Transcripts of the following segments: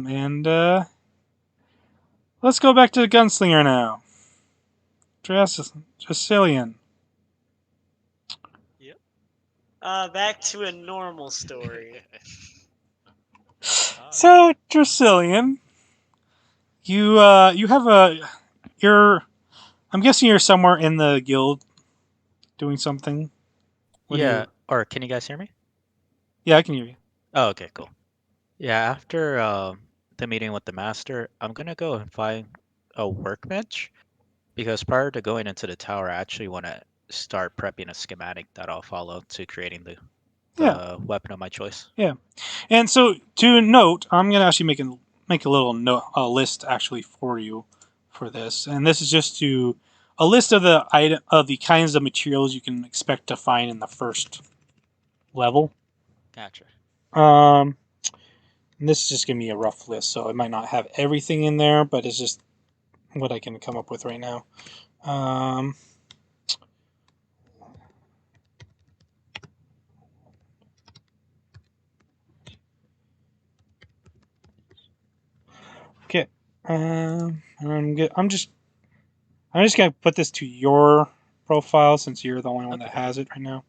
And let's go back to the gunslinger now. Dracilian. Yep. Back to a normal story. So, Dracilian, you have I'm guessing you're somewhere in the guild doing something. What do you? Or can you guys hear me? Yeah, I can hear you. Oh, okay, cool. Yeah, after the meeting with the master, I'm gonna go and find a workbench because prior to going into the tower, I actually want to start prepping a schematic that I'll follow to creating the weapon of my choice. Yeah. And so to note, I'm gonna actually make a little a list actually for you for this, and this is just a list of the kinds of materials you can expect to find in the first level. Gotcha. And this is just gonna be a rough list, so it might not have everything in there, but it's just what I can come up with right now. Okay. I'm just gonna put this to your profile since you're the only one that has it right now.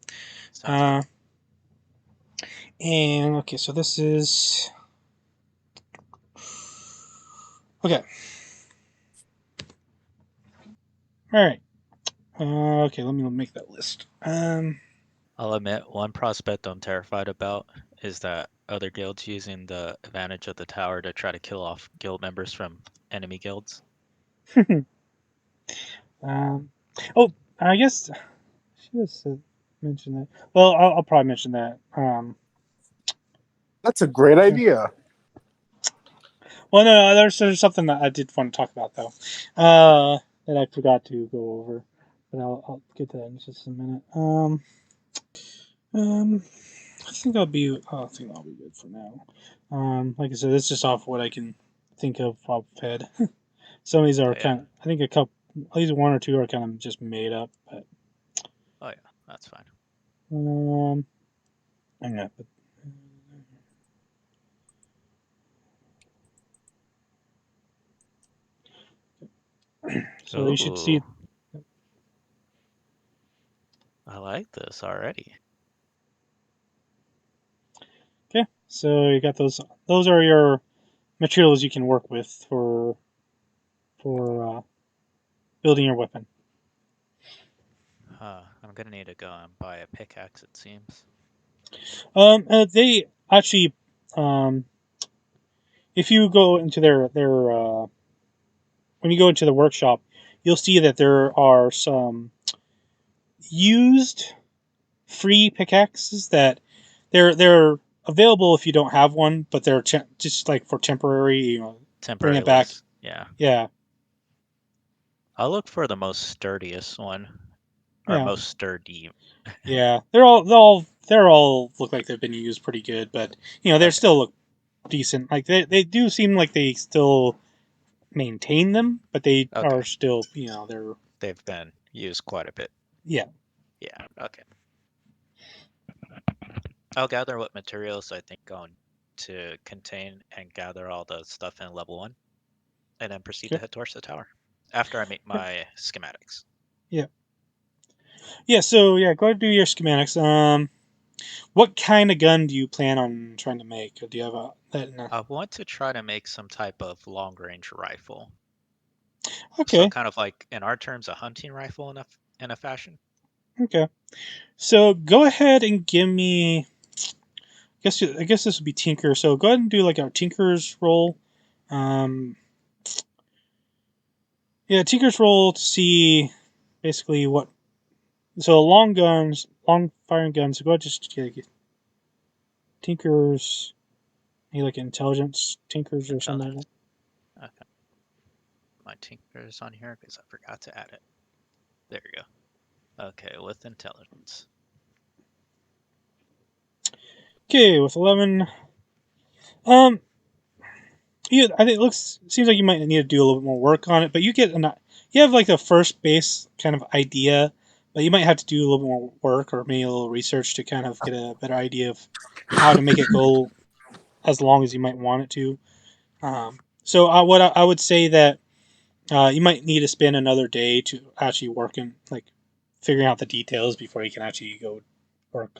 Sounds good. And okay, so this is okay. All right. Okay, let me make that list. I'll admit, one prospect I'm terrified about is that other guilds using the advantage of the tower to try to kill off guild members from enemy guilds. Oh, I guess I should have mentioned that. Well, I'll probably mention that. That's a great idea. Well, no, there's something that I did want to talk about though, that I forgot to go over, but I'll get to that in just a minute. I think that'll be good for now. Like I said, it's just off what I can think of off head. Some of these are kind of, I think at least one or two are kind of just made up, but. Oh yeah, that's fine. I'm gonna put. So you should see. I like this already. Okay, so you got those. Those are your materials you can work with for building your weapon. I'm gonna need to go and buy a pickaxe. It seems. They actually, if you go into their when you go into the workshop, you'll see that there are some used free pickaxes that they're available if you don't have one, but they're just like for temporary, bring it back. Yeah. Yeah. I'll look for the most sturdiest one, or most sturdy. Yeah, they're all look like they've been used pretty good, but they still look decent. Like they do seem like they still maintain them, but they are still they've been used quite a bit. Yeah. Yeah. Okay. I'll gather what materials I think going to contain and gather all the stuff in level 1, and then proceed to head towards the tower after I make my schematics. Yeah. Yeah. So go ahead and do your schematics. What kind of gun do you plan on trying to make? Or do you have that? I want to try to make some type of long-range rifle. Okay. So kind of like, in our terms, a hunting rifle in a fashion. Okay. So go ahead and give me. I guess this would be Tinker. So go ahead and do like a Tinker's roll. Tinker's roll to see basically what. So long firing guns. So go ahead just get Tinker's. Maybe like intelligence Tinkers or something like that. Okay. My Tinker's on here because I forgot to add it. There you go. Okay, with intelligence. Okay, with 11. Yeah, I think seems like you might need to do a little bit more work on it, but you have like the first base kind of idea, but you might have to do a little bit more work or maybe a little research to kind of get a better idea of how to make it go as long as you might want it to. So I would say that you might need to spend another day to actually work in like figuring out the details before you can actually go or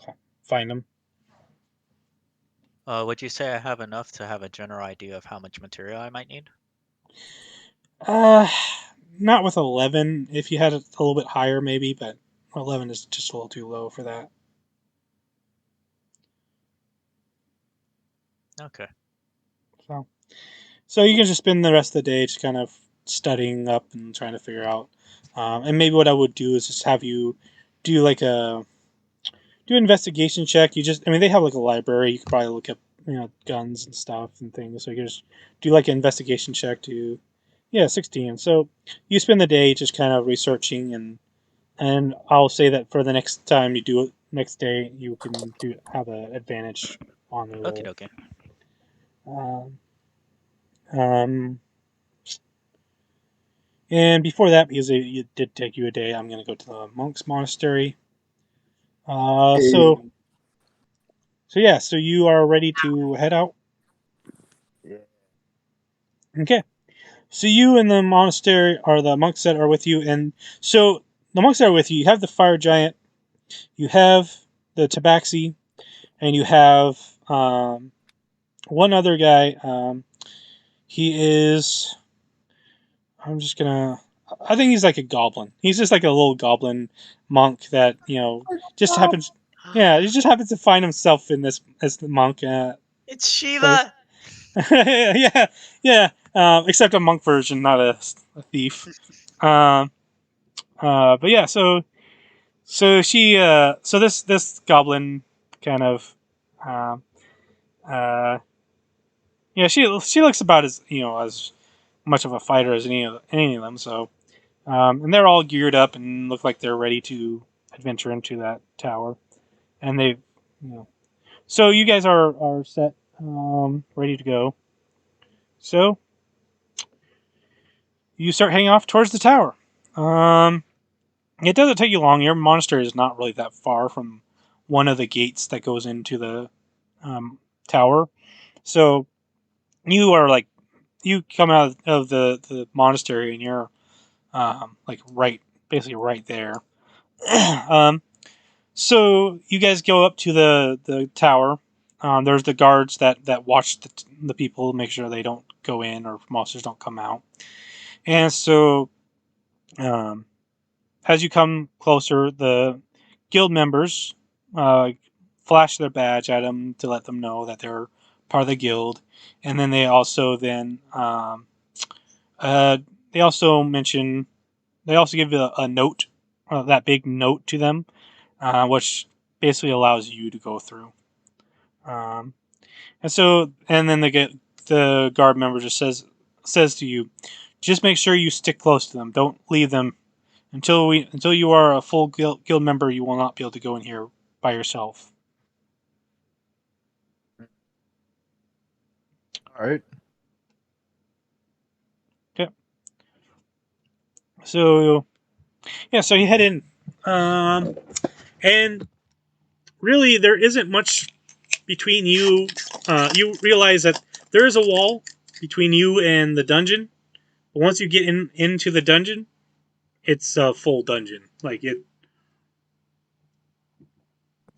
find them. Would you say I have enough to have a general idea of how much material I might need? Uh, Not with 11. If you had it a little bit higher, maybe, but 11 is just a little too low for that. Okay. So, so you can just spend the rest of the day just kind of studying up and trying to figure out. And maybe what I would do is just have you do like a do an investigation check. I mean, they have like a library. You could probably look up, guns and stuff and things. So you can just do like an investigation check to, yeah, 16. So you spend the day just kind of researching and I'll say that for the next time you do it next day, you can have an advantage on the Okay, roll. okay. Um, um, and before that, because it did take you a day, I'm going to go to the Monks Monastery. Uh, Hey. so so yeah, so you are ready to head out. Yeah. Okay. So you and the monastery are the monks that are with you, and so the monks that are with you, you have the fire giant, you have the tabaxi, and you have one other guy. He is. I'm just gonna. I think he's like a goblin. He's just like a little goblin monk that just happens. Yeah, he just happens to find himself in this as the monk It's place. Shiva. Yeah, yeah. Except a monk version, not a thief. Um, but yeah, so this goblin kind of, um, uh, yeah, she looks about as much of a fighter as any of them. So, and they're all geared up and look like they're ready to adventure into that tower. And so you guys are set, ready to go. So you start heading off towards the tower. Um, it doesn't take you long. Your monastery is not really that far from one of the gates that goes into the tower. So you are like you come out of the monastery and you're like basically right there. um, so you guys go up to the tower. There's the guards that watch the people, make sure they don't go in or monsters don't come out. And so um, as you come closer, the guild members uh, flash their badge at them to let them know that they're part of the guild, and then uh, they also mention they also give a note, that big note to them, which basically allows you to go through. Um, and then the guard member just says to you, just make sure you stick close to them. Don't leave them until you are a full guild member. You will not be able to go in here by yourself. All right. Okay. So yeah, so you head in, and really there isn't much between you. You realize that there is a wall between you and the dungeon. But once you get into the dungeon, it's a full dungeon. Like it.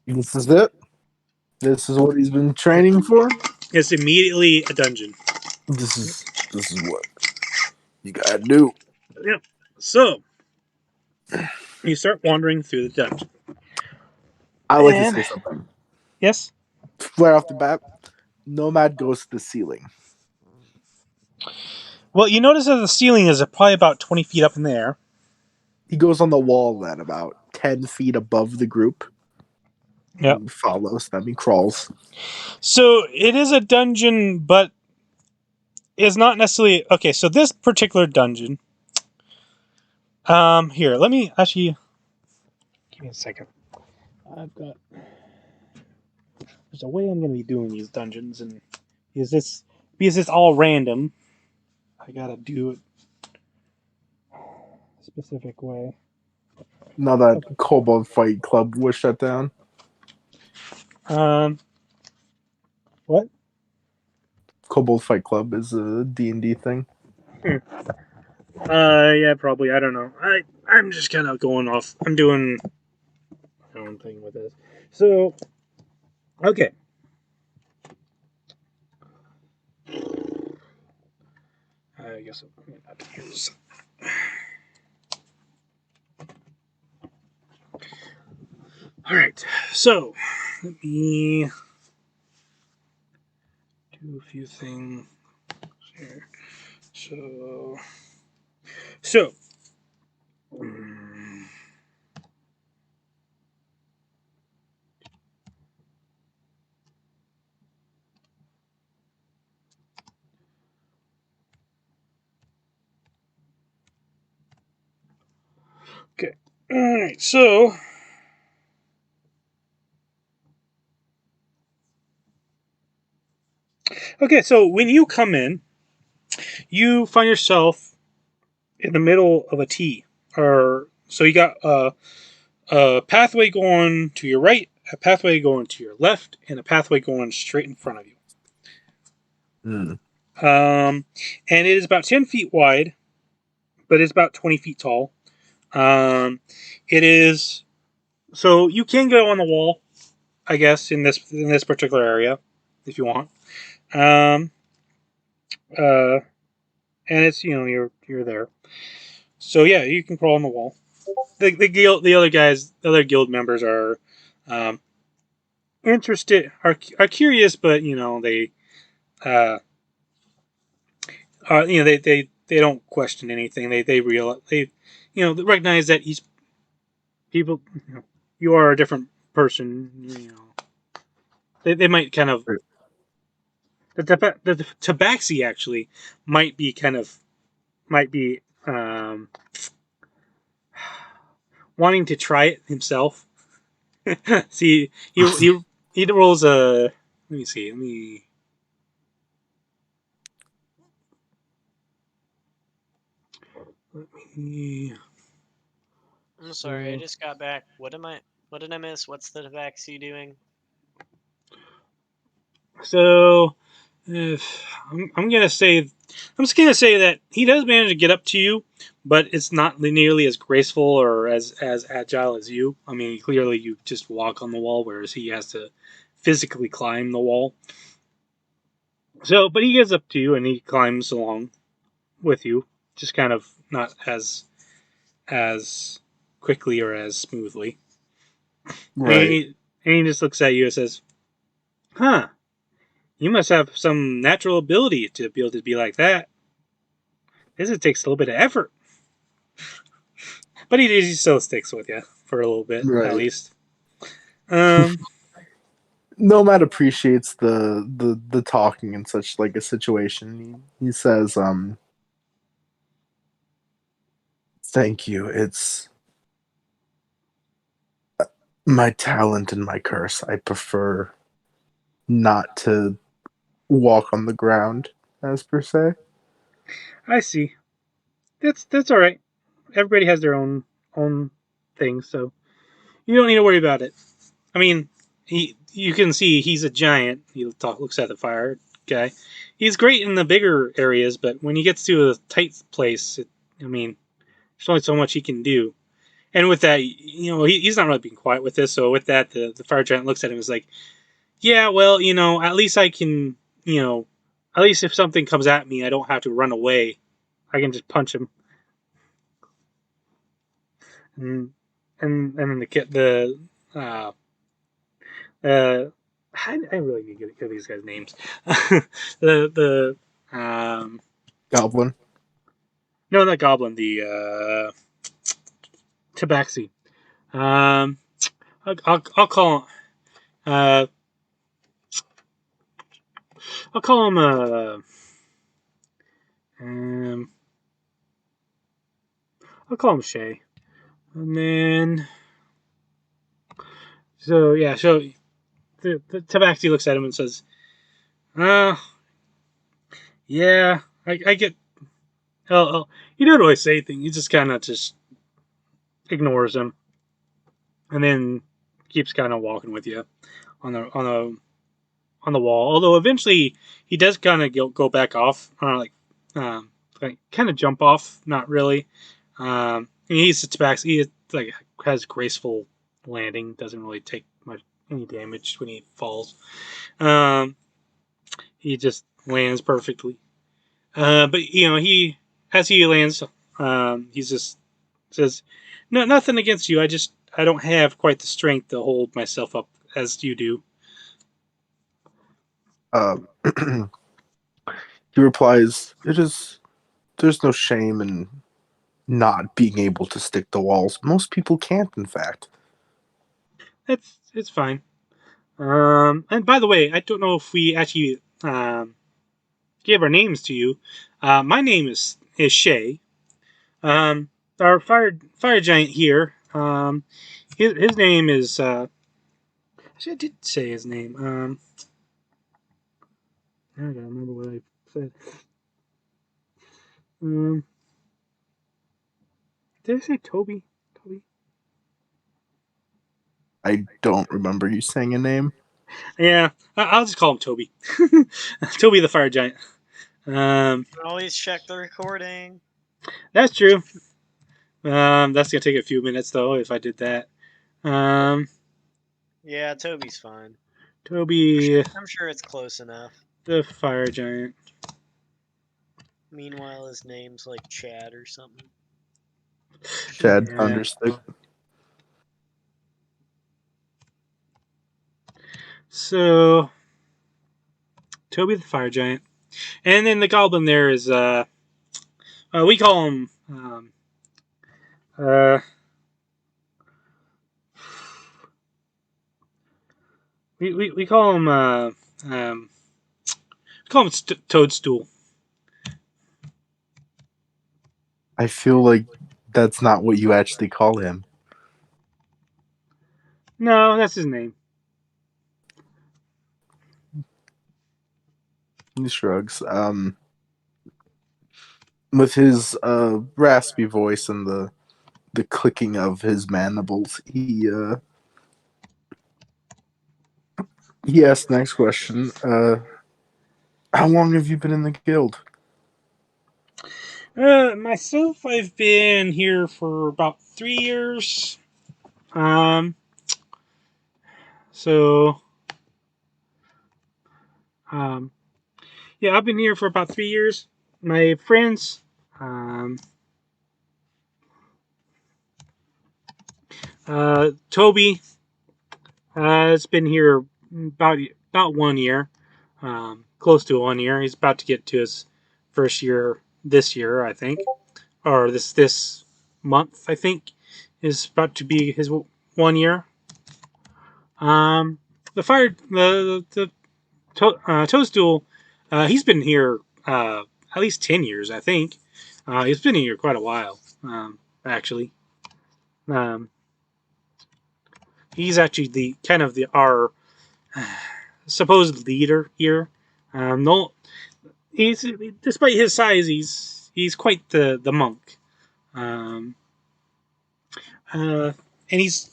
This is it. This is what he's been training for. It's immediately a dungeon. This is what you gotta do. Yep. So you start wandering through the dungeon. I like to And say something. yes. Right off the bat, Nomad goes to the ceiling. Well, you notice that the ceiling is probably about 20 feet up in the air. He goes on the wall then about 10 feet above the group. Yep. He follows them. He crawls. So it is a dungeon, but it's not necessarily okay. So this particular dungeon, here, let me actually give me a second. I've got there's a way I'm going to be doing these dungeons, and because it's all random, I gotta do it a specific way. Now that Okay. Kobold Fight Club was shut down. What? Kobold Fight Club is a D&D thing. Yeah, probably. I don't know. I'm just kind of going off. I'm doing my own thing with this. So, okay. I guess I'm going to have to use. All right. So, let me do a few things here. So. Okay. All right. So. Okay. So when you come in, you find yourself in the middle of a T, or so you got a pathway going to your right, a pathway going to your left, and a pathway going straight in front of you. Mm. And it is about 10 feet wide, but it's about 20 feet tall. It is so you can go on the wall, I guess, in this particular area if you want. Um, uh, and it's you're there. So yeah, you can crawl on the wall. The other guys, the other guild members are um, interested, are curious, but they uh, they don't question anything. They realize they recognize that each people you are a different person. They might kind of the tabaxi actually might be wanting to try it himself. See, he rolls a. Let me see. Let me. I'm sorry, I just got back. What did I miss? What's the tabaxi doing? So, if I'm gonna say, I'm just gonna say that he does manage to get up to you, but it's not nearly as graceful or as agile as you. I mean, clearly you just walk on the wall, whereas he has to physically climb the wall. So, but he gets up to you and he climbs along with you, just kind of not as quickly or as smoothly. Right. And he just looks at you and says, "Huh, you must have some natural ability to be able to be like that. This takes a little bit of effort." But he still sticks with you for a little bit, at Right. least. Um, Nomad appreciates the talking in such like a situation. He says, "Thank you. It's my talent and my curse. I prefer not to walk on the ground, as per se." I see. That's all right. Everybody has their own thing, so you don't need to worry about it. I mean, you can see he's a giant. Looks at the fire guy. He's great in the bigger areas, but when he gets to a tight place, I mean, there's only so much he can do. And with that, he's not really being quiet with this. So with that, the fire giant looks at him and is like, "Yeah, well, at least I can, at least if something comes at me, I don't have to run away. I can just punch him." And and then uh, uh, I really need to get these guys names. The Goblin. no, not Goblin, the Tabaxi. Um, I'll call uh I'll call him um I'll call him Shay. And then so the Tabaxi looks at him and says, "Uh, yeah, I get." He doesn't really say anything. He just kind of just ignores him, and then keeps kind of walking with you on the on the wall. Although eventually he does kind of go back off, like kind of jump off. Not really. And he sits back. He like has graceful landing. Doesn't really take much any damage when he falls. Um, he just lands perfectly. But he as he lands, he just says, "No, nothing against you. I don't have quite the strength to hold myself up as you do." Um, he replies, there's no shame in not being able to stick to walls. Most people can't, in fact. It's fine. And by the way, I don't know if we actually gave our names to you. My name is Shay. Um, our fire giant here. His name is. Actually, I did say his name. I gotta remember what I said. Um, did I say Toby? Toby? I don't remember you saying a name. Yeah, I'll just call him Toby. Toby the fire giant. Um, Always check the recording. that's true. That's gonna take a few minutes though if I did that. Um, Yeah, Toby's fine. Toby I'm sure it's close enough. the fire giant. Meanwhile, his name's like Chad or something. Chad Yeah. Thunderstick. So Toby the fire giant, and then the goblin there is we call him uh we call him we call him Toadstool. I feel like that's not what you actually call him. No, that's his name. He shrugs. With his raspy voice and the clicking of his mandibles, he asks the next question. How long have you been in the guild? Myself, I've been here for about 3 years. Um, so um, yeah, I've been here for about 3 years. My friends, um, Toby, has been here about 1 year, close to 1 year. He's about to get to his first year this year, I think, or this month, I think, is about to be his 1 year. The fire the Toadstool, he's been here at least 10 years, I think. He's been here quite a while, actually. Um, he's actually the kind of the our supposed leader here. No, he's despite his size, he's quite the monk. Um, and he's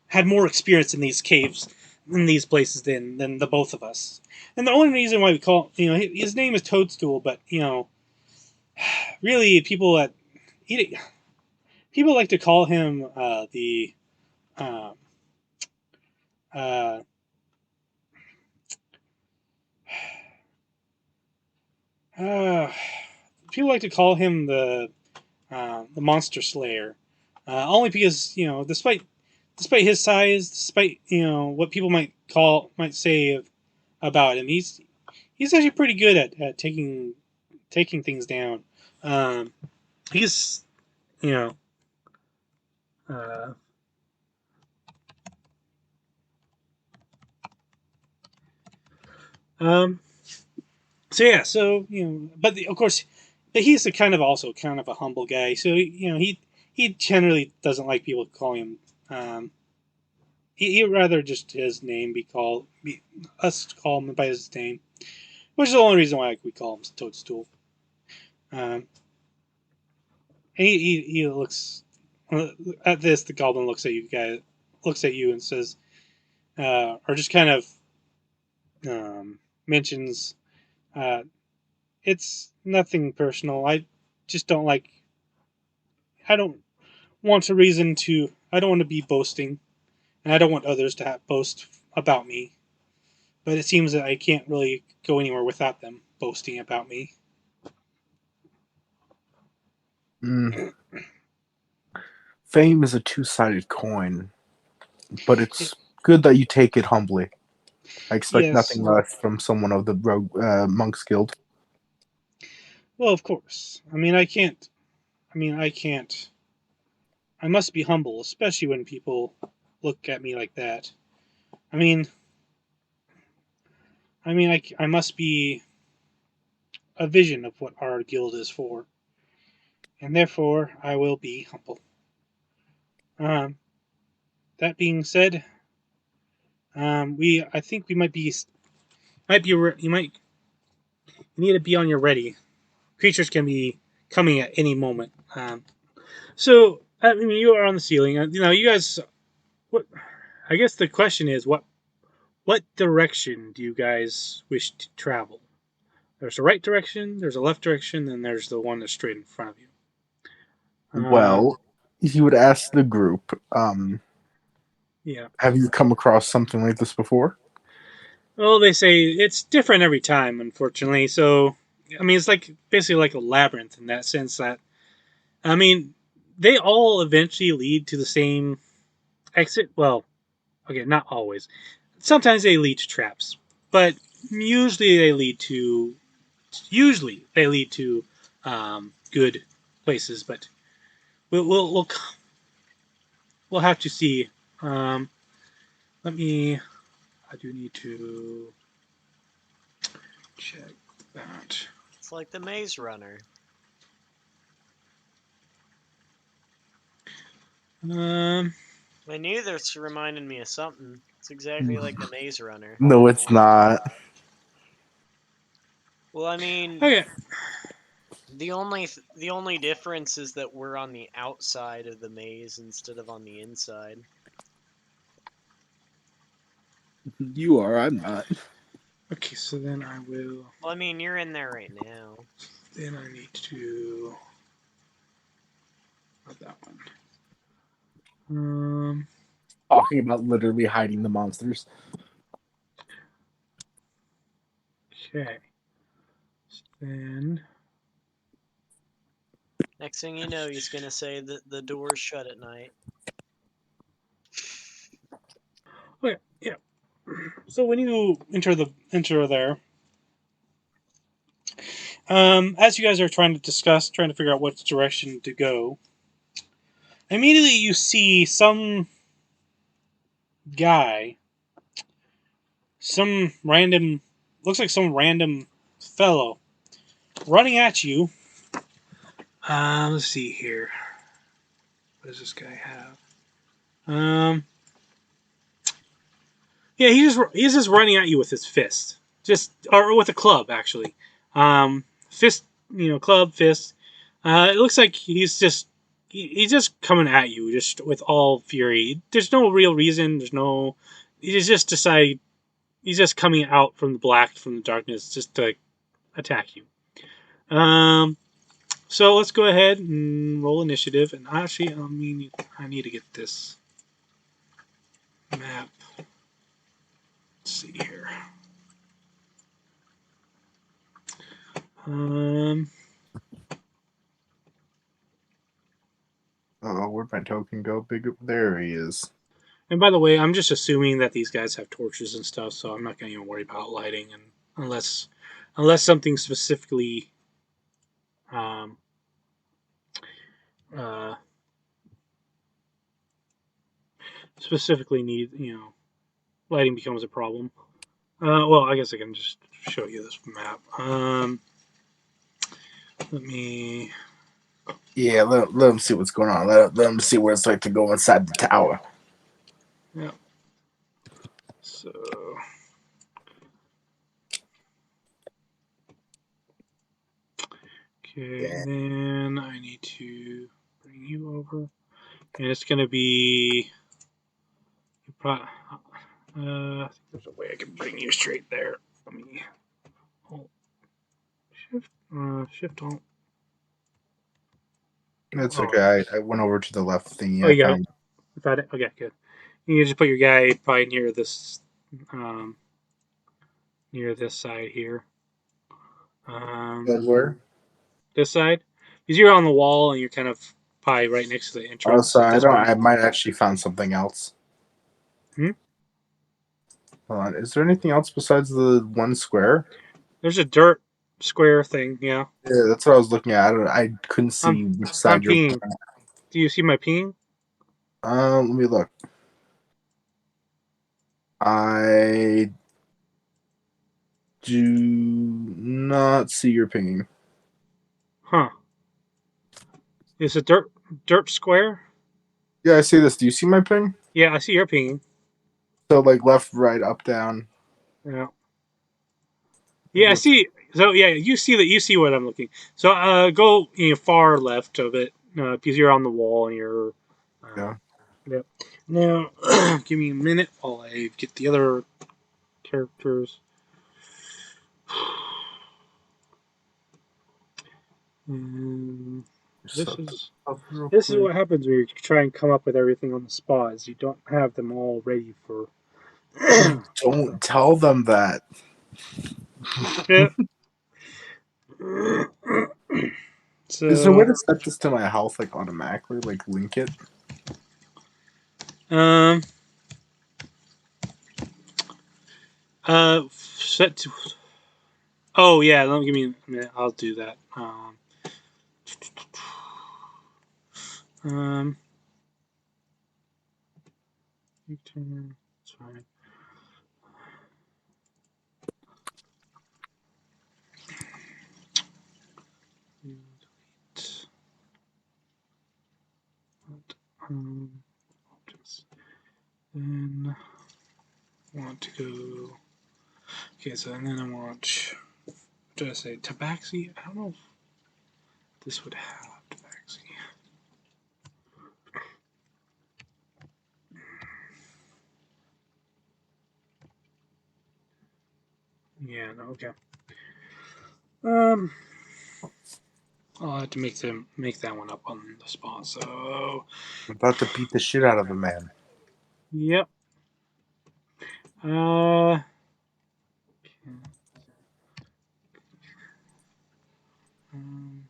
had more experience in these caves, in these places than the both of us. And the only reason why we call his name is Toadstool, but really he, people like to call him the uh, uh, uh, people like to call him the monster slayer, only because despite his size, despite what people might say about him, he's actually pretty good at taking things down. Um, he's you know uh, um, so yeah, but of course he's a also kind of a humble guy. So he generally doesn't like people calling him. Um, he'd rather just his name us call him by his name, which is the only reason why we call him Toadstool. Um, he looks at this. The goblin looks at you and says, or just kind of mentions it's nothing personal. I just don't like. I don't want a reason to. I don't want to be boasting, and I don't want others to boast about me. But it seems that I can't really go anywhere without them boasting about me. Fame is a two-sided coin, but it's good that you take it humbly. I expect Yes. nothing less from someone of the Monks Guild. Well, of course. I mean, I can't. I can't. I must be humble, especially when people look at me like that. I mean, I must be a vision of what our guild is for, and therefore I will be humble. Um, that being said, I think we might be you need to be on your ready. Creatures can be coming at any moment. So I mean, you are on the ceiling. You guys. What? I guess the question is, what direction do you guys wish to travel? There's a right direction, there's a left direction, and there's the one that's straight in front of you. Well, you would ask the group, Yeah. have you come across something like this before? Well, they say it's different every time, unfortunately. So, I mean, it's like basically like a labyrinth in that sense that, I mean, they all eventually lead to the same exit. Well, okay, not always. Sometimes they lead to traps, but usually they lead to good places. But we'll have to see. Um, let me. I do need to check that. It's like the Maze Runner. I knew this reminded me of something. It's exactly like the Maze Runner. No, it's not. Well, I mean, Okay. the only difference is that we're on the outside of the maze instead of on the inside. You are, I'm not. Okay, so then I will. Well, I mean, you're in there right now. Then I need to. Not that one. Talking about literally hiding the monsters. Okay. So then. Next thing you know, he's gonna say that the door's shut at night. Okay. Yeah. So when you enter there, as you guys are trying to figure out which direction to go, immediately you see some guy, looks like some random fellow, running at you. Let's see here. What does this guy have? Yeah, he's just running at you with his fist, or with a club actually. Fist, club, fist. It looks like he's just coming at you just with all fury. There's no real reason. He's just coming out from the darkness just to attack you. So let's go ahead and roll initiative. And actually, I need to get this map. Let's see here. Oh, where'd my token go? There he is. And by the way, I'm just assuming that these guys have torches and stuff, so I'm not going to even worry about lighting, and unless something specifically um, uh, need lighting becomes a problem. Well, I guess I can just show you this map. Let me. Yeah, let him see what's going on. Let him see what it's like to go inside the tower. Yeah. So. Okay, Yeah. then I need to bring you over, and it's going to be. I think there's a way I can bring you straight there. Let me hold shift alt. It's Oh. okay. I went over to the left thingy. Oh, I you got it. found You found it. Okay, good. You just put your guy probably near this side here. where. This side, because you're on the wall and you're kind of probably right next to the Oh, entrance so at I this don't. point. I might actually found something else. Hmm? Hold on. Is there anything else besides the one square? There's a dirt square thing. Yeah, Yeah, that's what I was looking at. I couldn't see I'm which I'm side you're. pinging. Do you see my ping? Let me look. I do not see your pinging. Huh? It's a dirt square. Yeah, I see this. Do you see my ping? Yeah, I see your pinging. So like left, right, up, down. Yeah. Yeah, I see. So yeah, you see that. You see what I'm looking. So go far left of it because you're on the wall and you're. Yeah. Yep. Now, give me a minute while I get the other characters. And this Set is up real this is quick. what happens when you try and come up with everything on the spot. Is you don't have them all ready for. Don't tell them that. Yeah. Is there a way So to set this to my health like automatically? Like link it? um set to. Oh yeah, don't give me a minute. I'll do that. Um, sorry. Just then I want to go. Okay, so and then I want. What did I say? Tabaxi? I don't know if this would have Tabaxi. Yeah, no, okay. I'll have to make that one up on the spot. So, I'm about to beat the shit out of a man. yep. Uh, um,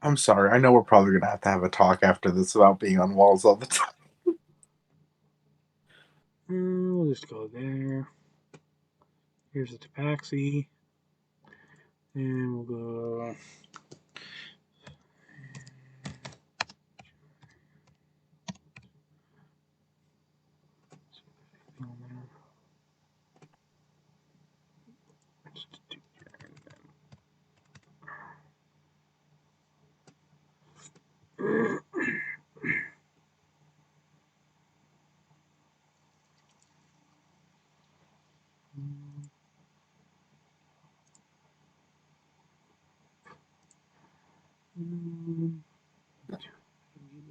I'm sorry. I know we're probably gonna have a talk after this about being on walls all the time. we'll just go there. Here's the Tabaxi. And we'll go.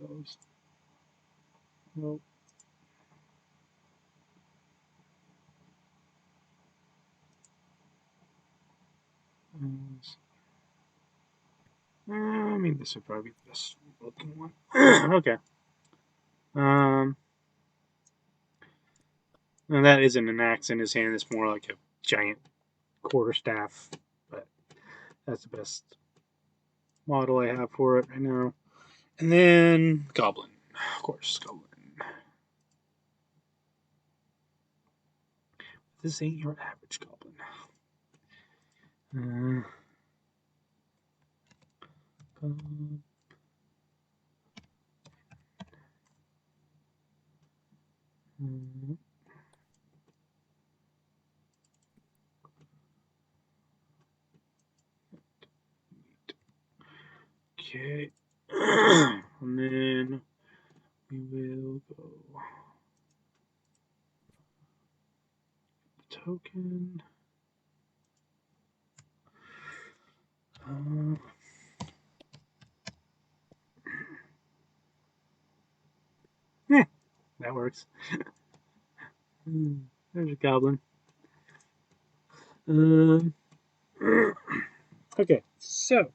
Those. Nope. I mean, this would probably be the best looking one. Okay. Um, and that isn't an axe in his hand. It's more like a giant quarterstaff. But that's the best model I have for it right now. And then Goblin, of course, Goblin. This ain't your average Goblin. Um, okay. And then we will go token. That works. There's a goblin. Okay, so I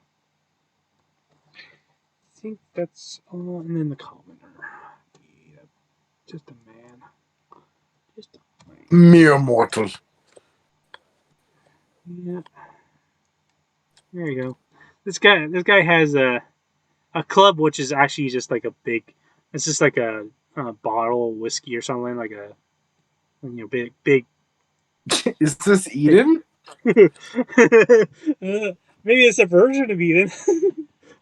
think that's all, and then the commoner. Yeah, just a man. Just a man. Mere mortal. Yeah. There you go. This guy has a club, which is actually just like a big. It's just like a bottle of whiskey or something, like a big. Is this Eden? Maybe it's a version of Eden.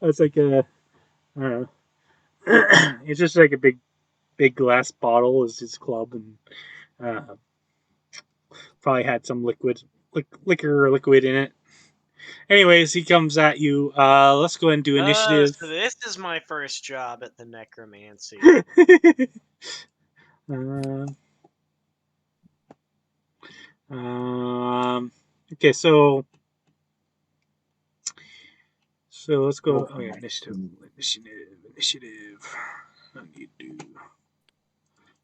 It's like a. I don't know. It's just like a big glass bottle is his club, and probably had some liquor or liquid in it. Anyways, he comes at you. Let's go ahead and do initiative. So this is my first job at the necromancy. Okay, so let's go. Oh yeah, initiative. I need to do.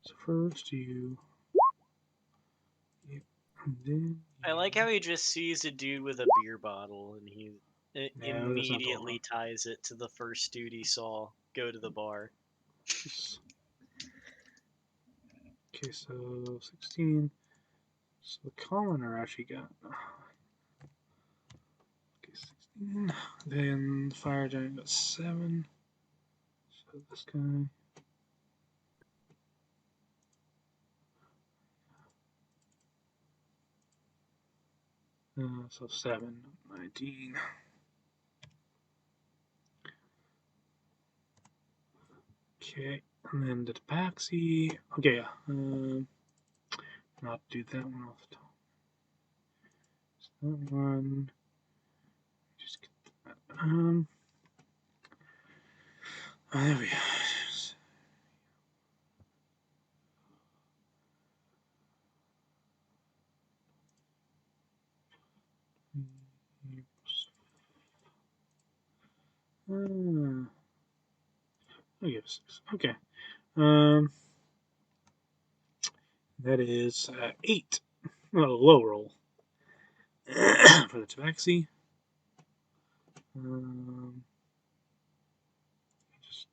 So first you. Yep, and then I like how he just sees a dude with a beer bottle and he No, that's not the immediately one. ties it to the first dude he saw go to the bar. Okay, so 16. So the commoner actually got. Okay, 16. Then the fire giant got 7. So this guy. So 7, 19. Okay, and then the tabaxi. Okay, not do that one off the top. So that one. Just get that. There we go. I'll give it 6. Okay. That is 8. Well, low roll for the tabaxi. Just,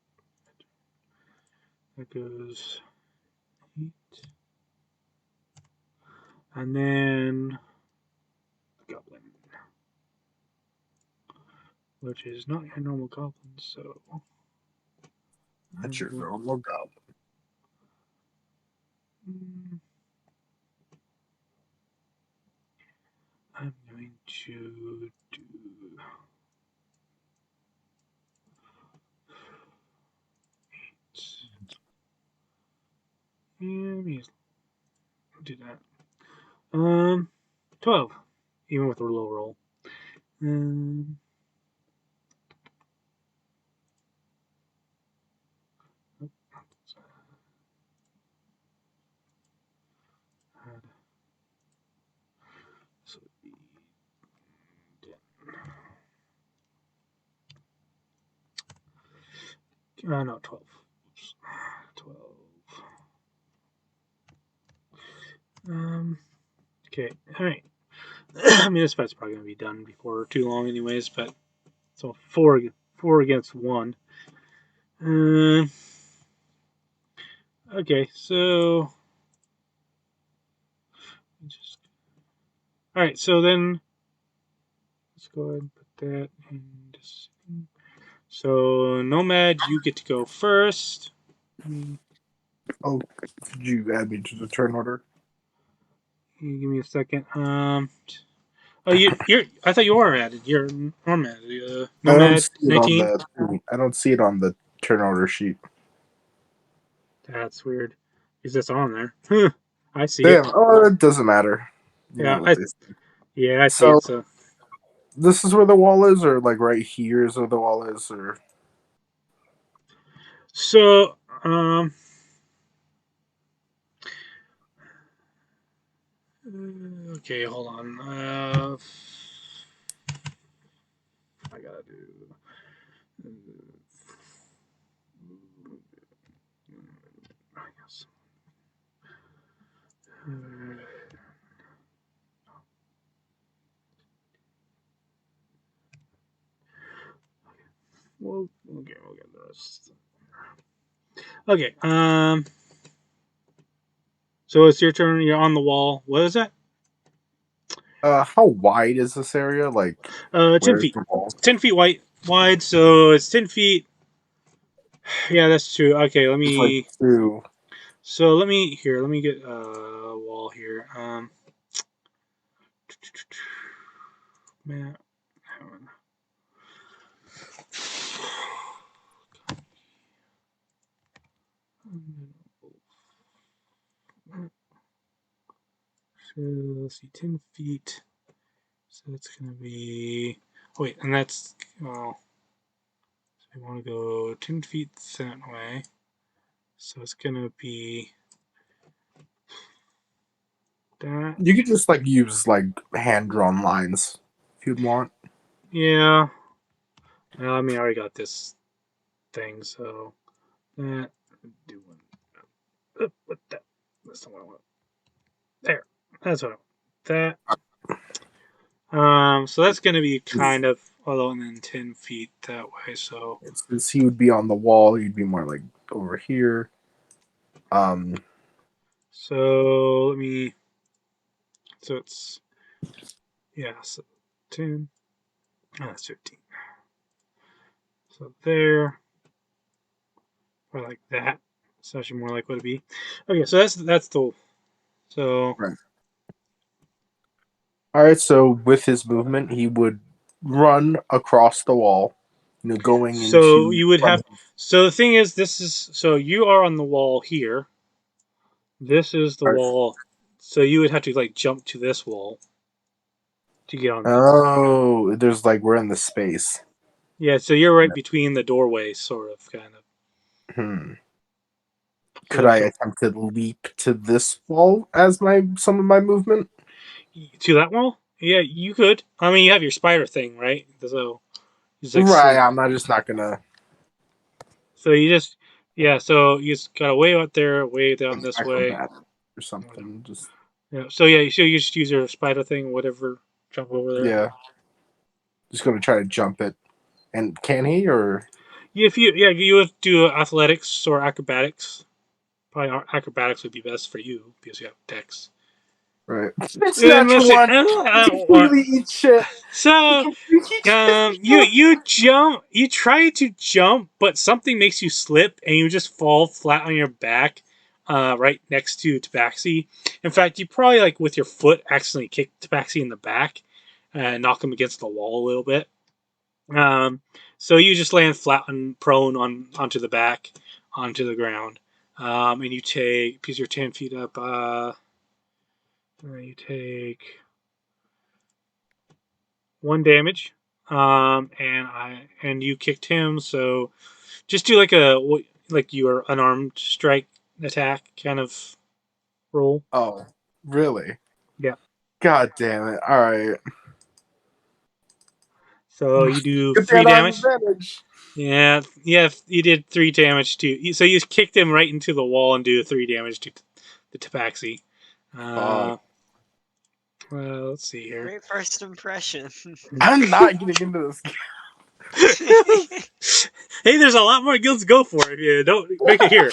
that goes 8. And then goblin, which is not your normal goblin, so. That's your normal goblin. I'm going to do. Yeah, let me do that. 12, even with a low roll. So no, 12. Oops. 12. Okay, alright. I mean, this fight's probably going to be done before too long, anyways, but. So 4 against 1. Okay, so. Alright, so then. Let's go ahead and put that in this. So, Nomad, you get to go first. Oh, could you add me to the turn order? Give me a second. Oh, you're. I thought you were added. You're Nomad. I don't Nomad see it on 19. the. I don't see it on the turn order sheet. That's weird. Is this on there? I see Damn. it. Oh, it doesn't matter. You know Yeah, what they say. I see So it. So this is where the wall is, or like right here is where the wall is, or so okay, hold on. I gotta do. I guess We'll get the rest. Okay. So it's your turn. You're on the wall. What is that? How wide is this area? Like, 10 where's feet. the wall? 10 feet wide. So it's 10 feet. Yeah, that's true. Okay, let It's like me. two. So let me here. Let me get a wall here. Man, so let's see, 10 feet. So that's gonna be. Oh wait, and that's well. So we want to go 10 feet that way. So it's gonna be that. You could just like use like hand drawn lines if you'd want. Yeah. Well, I mean, I already got this thing, so that do one. What that? That's the one I want. There. That's what I want. That. So that's gonna be kind of although and then 10 feet that way. So Since he would be on the wall, you'd be more like over here. so let me. So it's yeah. So 10. Oh, that's 15. So there. Or like that. It's actually more like what it'd be. Okay, so that's the so Right. All right. So with his movement, he would run across the wall. Going so into you would from have so the thing is this is so you are on the wall here. This is the wall. So you would have to like jump to this wall to get on this. Oh, there's like we're in the space. Yeah, so you're right between the doorways, sort of, kind of. Hmm. So Could I attempt to leap to this wall as some of my movement? to that wall? Yeah, you could. I mean, you have your spider thing, right? So it's like Right. swing. I'm not just not gonna So you just yeah. So you just got to way out there, way down this way. acrobat or something. Just Yeah. So yeah, so you just use your spider thing, whatever. Jump over there. yeah. Just gonna try to jump it. And can he or If you would do athletics or acrobatics. Probably acrobatics would be best for you because you have dex. right? It's Unless natural you, one. I He don't want. completely eats shit. So you jump, you try to jump, but something makes you slip and you just fall flat on your back, right next to Tabaxi. In fact, you probably like with your foot accidentally kick Tabaxi in the back and knock him against the wall a little bit. So you just land flat and prone onto the back, onto the ground, and you take because you're 10 feet up. You take 1 damage, and you kicked him. So just do like your unarmed strike attack kind of roll. Oh, really? Yeah. God damn it! All right. So you do Good thing I three don't have damage. advantage. Yeah, you did 3 damage to. So you kicked him right into the wall and do 3 damage to the Tabaxi. Fuck. Let's see here. Great first impression. I'm not getting into this. Hey, there's a lot more guilds to go for if you don't make it here.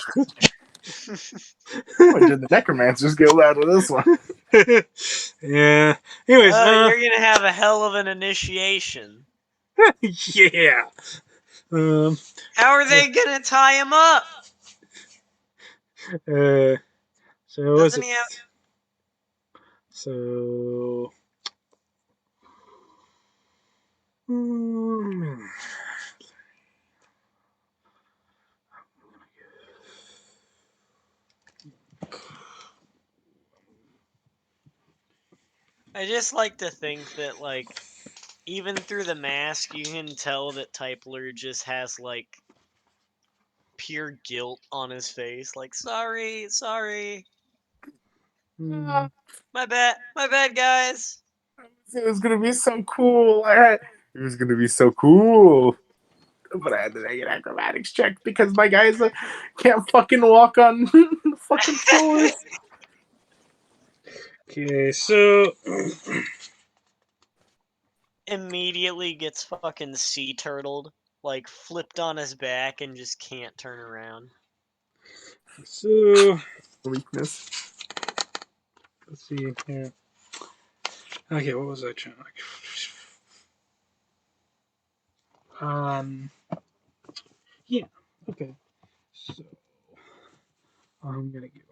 I did the Necromancer's Guild out of this one. Yeah. Anyways, You're gonna have a hell of an initiation. yeah. How are they gonna tie him up? So what was Doesn't it? he have? So. I just like to think that like even through the mask, you can tell that Typler just has like pure guilt on his face. Like, sorry, my bad, guys. It was gonna be so cool. It was gonna be so cool. But I had to make an acrobatics check because my guys can't fucking walk on fucking floors. Okay, so Immediately gets fucking sea turtled, like flipped on his back and just can't turn around. Weakness. Let's see here. Okay, what was I trying? Yeah. Okay. So I'm gonna give him.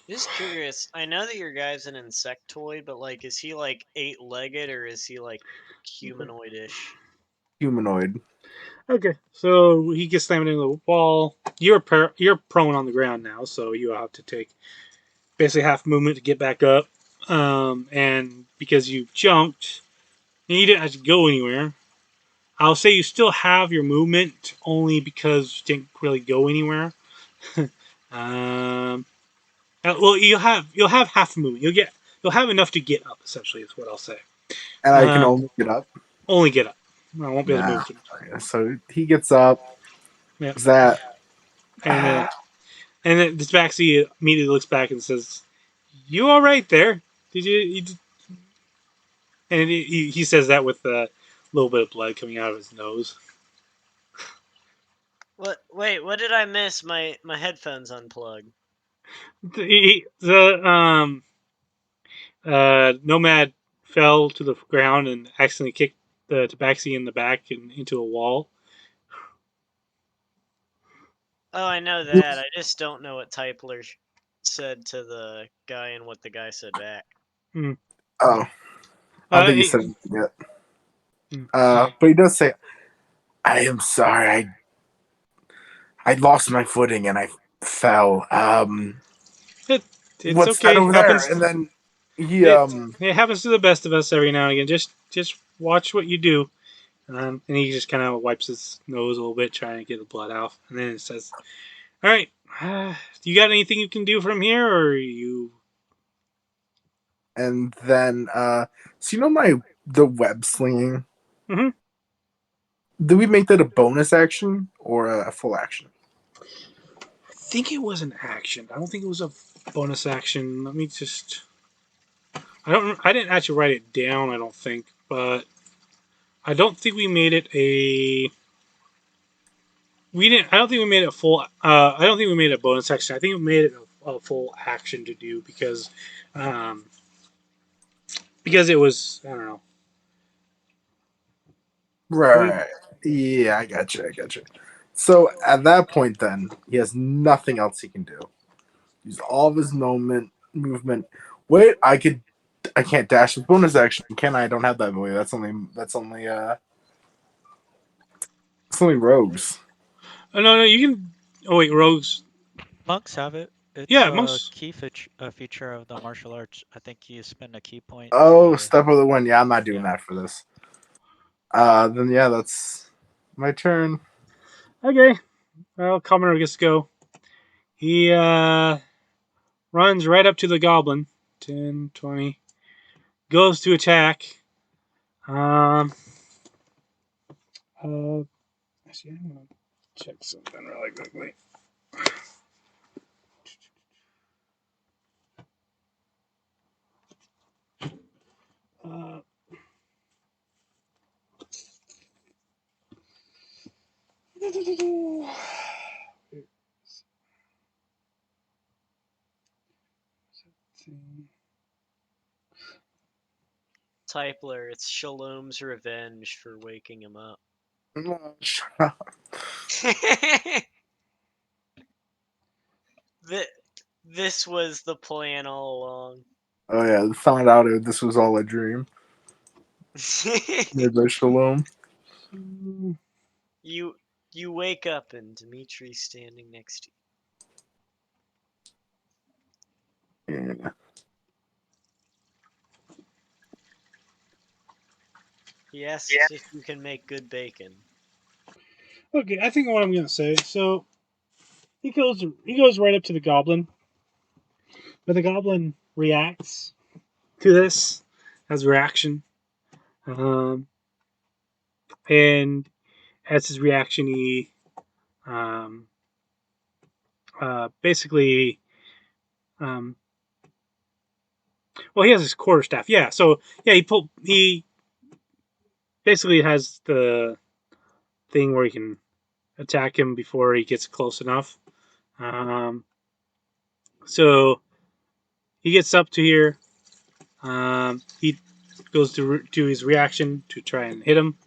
Just curious, I know that your guy's an insectoid, but like, is he like 8-legged or is he like humanoid-ish? Humanoid. Okay, so he gets slammed into the wall. You're prone on the ground now, so you have to take basically half movement to get back up. And because you jumped, and you didn't have to go anywhere. I'll say you still have your movement only because you didn't really go anywhere. um, well, you'll have half movement. You'll have enough to get up. Essentially, is what I'll say. And I can only get up. Only get up. I won't be able to Nah. move too much. So he gets up. Yeah. Is that And then this backseat immediately looks back and says, "You all right there? Did you?" And he says that with a little bit of blood coming out of his nose. What? Wait, what did I miss? My headphones unplugged. The Nomad fell to the ground and accidentally kicked the tabaxi in the back and into a wall. Oh, I know that. I just don't know what Typler said to the guy and what the guy said back. Hmm. Oh, I don't think he said anything yet. But he does say, "I am sorry. I lost my footing and I fell. It's What's okay. that over It there?" happens. And then he It happens to the best of us every now and again. Just watch what you do. And he just kind of wipes his nose a little bit, trying to get the blood out. And then it says, "All right, you got anything you can do from here, or you?" and then so you know the web slinging. Mhm. Do we make that a bonus action or a full action? I think it was an action. I don't think it was a bonus action. Let me just. I don't. I didn't actually write it down. I don't think, but I don't think we made it a. We didn't. I don't think we made it full. I don't think we made it a bonus action. I think we made it a full action to do um, because it was. I don't know. Right. Yeah, I got you. So at that point, then he has nothing else he can do. Use all of his movement. Wait, I can't dash with bonus action, can I? I don't have that ability. That's only rogues. Oh, no, you can. Oh wait, rogues. Monks have it. It's Yeah, a monks. key feature of the martial arts. I think you spend a key point Oh, to. step of the wind. Yeah, I'm not doing Yeah. that for this. Then yeah, that's my turn. Okay. Well, Commoner gets to go. He runs right up to the goblin. 10, 20. Goes to attack. Um. Actually, I'm gonna check something really quickly. Uh, Typler, it's Shalom's revenge for waking him up. This was the plan all along. Oh yeah, found out this was all a dream. Made by Shalom. you you wake up and Dimitri's standing next to Yeah. you. He asks if you can make good bacon. Okay, I think what I'm gonna say. So he goes right up to the goblin, but the goblin reacts to this as a reaction, um, and as his reaction, he basically Well, he has his quarterstaff. Yeah. So yeah, he basically has the thing where he can attack him before he gets close enough. So he gets up to here. He goes to do his reaction to try and hit him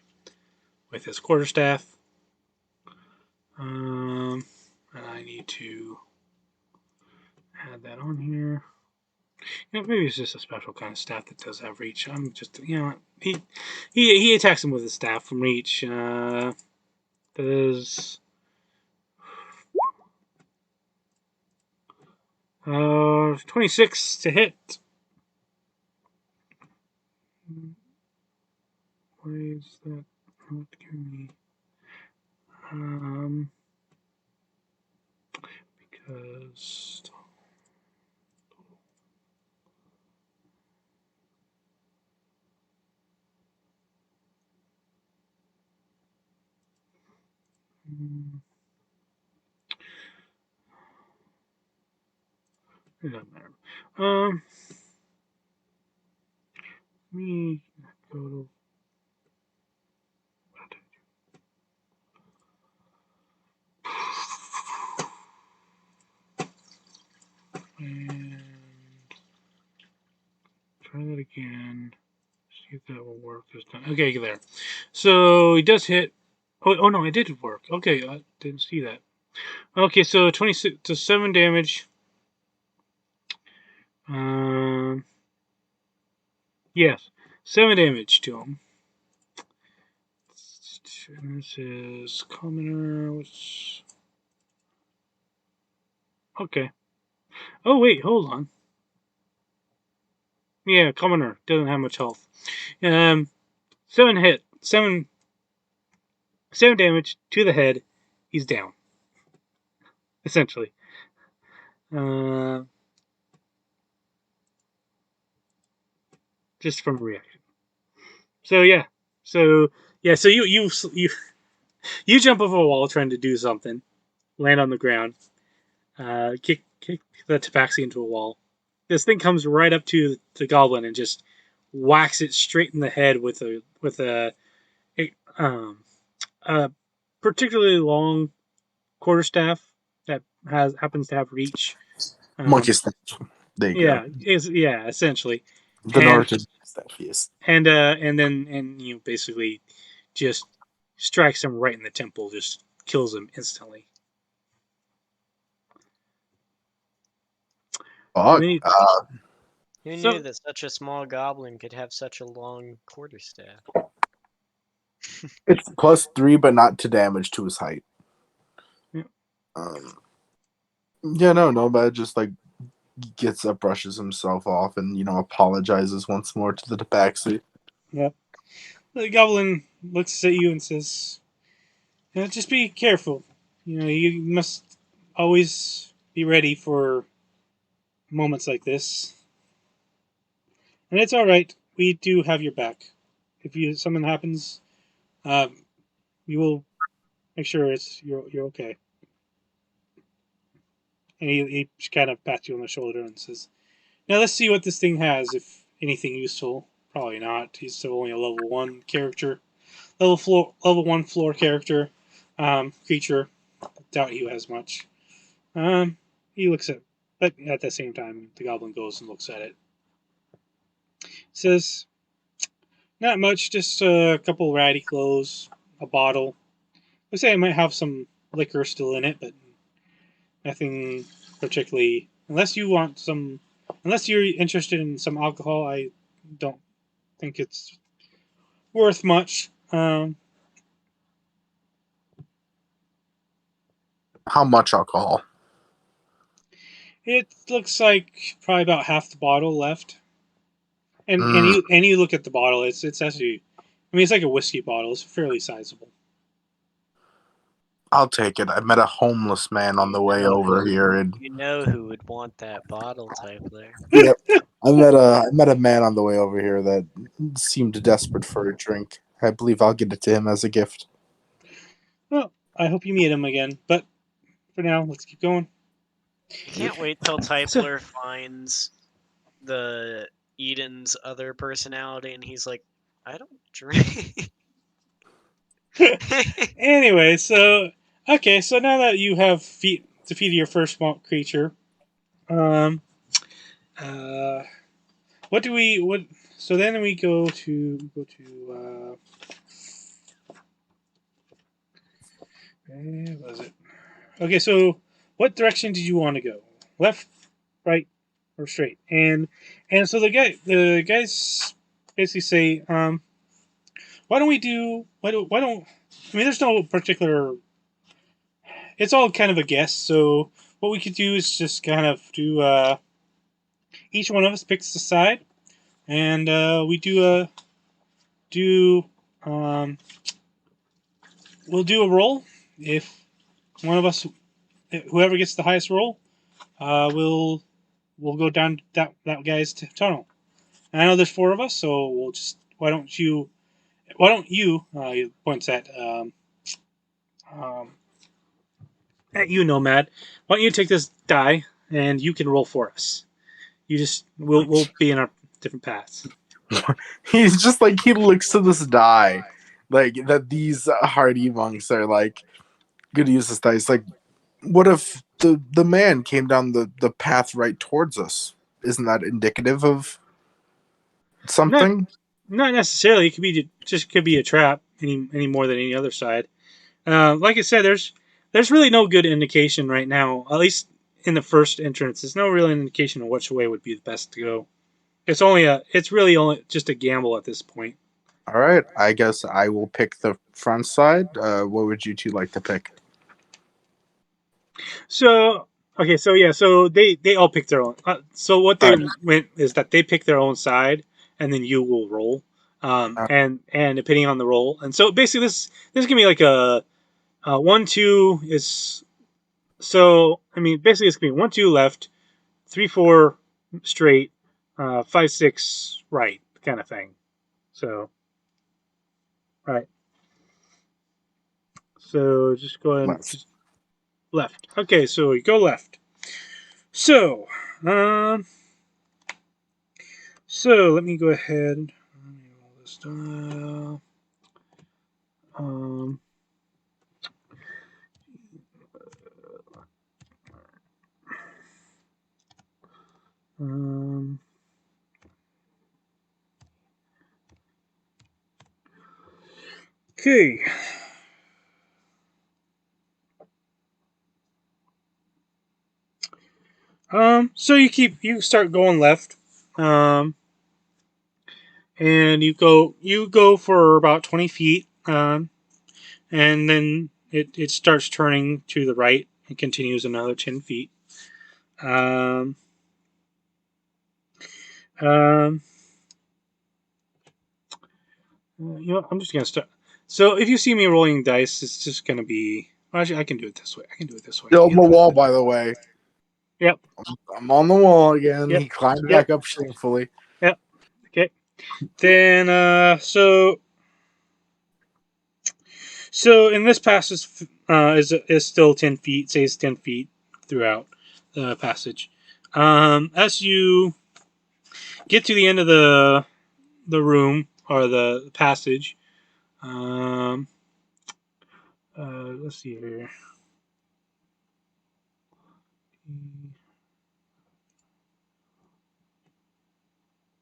with his quarterstaff. And I need to add that on here. Maybe it's just a special kind of staff that does have reach. I'm just, he attacks him with his staff from reach. Does 26 to hit. Why is that not giving me? Because it doesn't matter. Let me go to. And try that again. See if that will work this time. Okay, there. So he does hit. Oh no, it did work. Okay, I didn't see that. Okay, so 26 to 7 damage. Yes, 7 damage to him. This is commoner. Okay. Oh wait, hold on. Yeah, commoner doesn't have much health. 7 damage to the head. He's down. Essentially. Just from reaction. So you jump over a wall trying to do something, land on the ground, kick the tabaxi into a wall. This thing comes right up to the goblin and just whacks it straight in the head with a particularly long quarterstaff that happens to have reach. Monkey staff. There you go. Essentially. The Norton staff, yes. And then you basically just strikes him right in the temple, just kills him instantly. Fuck. Who knew that such a small goblin could have such a long quarterstaff? It's +3, but not to damage to his height. Yeah. Nomad just like gets up, brushes himself off, and apologizes once more to the tabaxi. Yep. The goblin looks at you and says, "Just be careful. You must always be ready for moments like this. And it's all right. We do have your back. If something happens, we will make sure you're okay." And he kind of pats you on the shoulder and says, "Now let's see what this thing has. If anything useful, probably not. He's still only a level 1 character, level 1 floor character, creature. Doubt he has much." He looks but at the same time, the goblin goes and looks at it. Says, "Not much, just a couple ratty clothes, a bottle. Looks like it might have some liquor still in it, but nothing particularly. Unless you're interested in some alcohol, I don't think it's worth much." How much alcohol? It looks like probably about half the bottle left. And you look at the bottle. It's actually, it's like a whiskey bottle. It's fairly sizable. I'll take it. I met a homeless man on the way over here, and You know who would want that bottle type there. yep, I met a man on the way over here that seemed desperate for a drink. I believe I'll get it to him as a gift. Well, I hope you meet him again. But for now, let's keep going. I can't wait till Typler finds the Eden's other personality, and he's like, I don't drink. Anyway, so okay, so now that you have defeated your first monk creature, um, what do we what? So then we go to where was it? Okay, so what direction did you want to go? Left, right, or straight? And so the guys basically say, why don't we do why don't I mean there's no particular, it's all kind of a guess. So what we could do is just kind of do each one of us picks a side, and we do um, we'll do a roll. If one of us, whoever gets the highest roll, we'll go down that guy's tunnel. And I know there's four of us, so we'll just why don't you he points um, at you, Nomad. Why don't you take this die and you can roll for us? You just we'll be in our different paths. He's just like, he looks to this die, like that these hardy monks are like gonna use this die. It's like, what if the man came down the path right towards us? Isn't that indicative of something? Not necessarily. It could be a trap any more than any other side. Like I said, there's really no good indication right now. At least in the first entrance, there's no real indication of which way would be the best to go. It's really only just a gamble at this point. All right, I guess I will pick the front side. What would you two like to pick? So okay, so yeah, so they all picked their own. So what they went is that they pick their own side, and then you will roll, and depending on the roll, and so basically this can be like a 1-2 is, so I mean basically it's gonna be 1-2 left, 3-4 straight, 5-6 right kind of thing. So right. So just go ahead and Left. left. Okay, so you go left. So, um, so let me go ahead. Let me roll this down. Um, um, okay. So you start going left. And you go for about 20 feet. And then it starts turning to the right and continues another 10 feet. Um, um, you know, I'm just gonna start. So if you see me rolling dice, it's just gonna be. Actually, I can do it this way. Still on the wall, by the way. Yep. I'm on the wall again. Yep. He climbed Yep. back up shamefully. Yep. Okay. Then so in this passage is still 10 feet. Stays 10 feet throughout the passage. As you get to the end of the room or the passage, um, let's see here.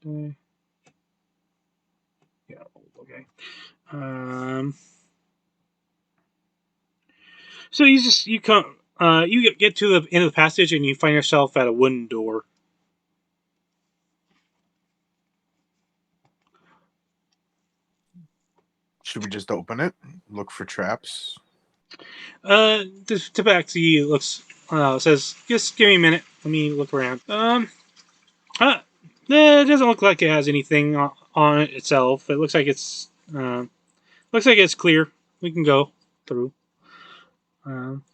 Yeah. Okay. So you come you get to the end of the passage and you find yourself at a wooden door. Should we just open it? Look for traps? The tabaxi looks says, just give me a minute. Let me look around. It doesn't look like it has anything on it itself. It looks like it's clear. We can go through. Um,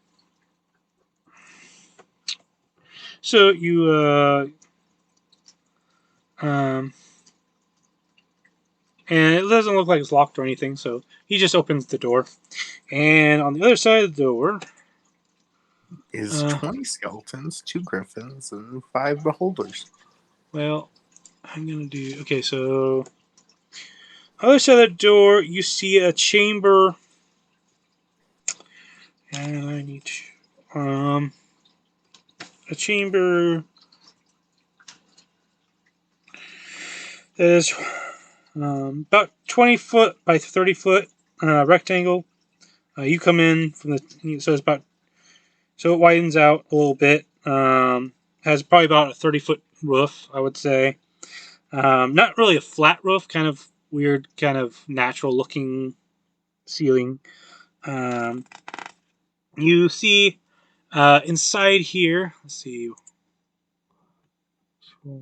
so you and it doesn't look like it's locked or anything. So he just opens the door, and on the other side of the door is 20 skeletons, 2 griffins, and 5 beholders. Well, I'm gonna do. Okay, so other side of the door, you see a chamber, and I need to, a chamber that is about 20 foot by 30 foot rectangle. You come in from the so it's about so it widens out a little bit. Has probably about a 30 foot roof, I would say. Not really a flat roof, kind of weird, kind of natural looking ceiling. Um, you see inside here. Let's see. There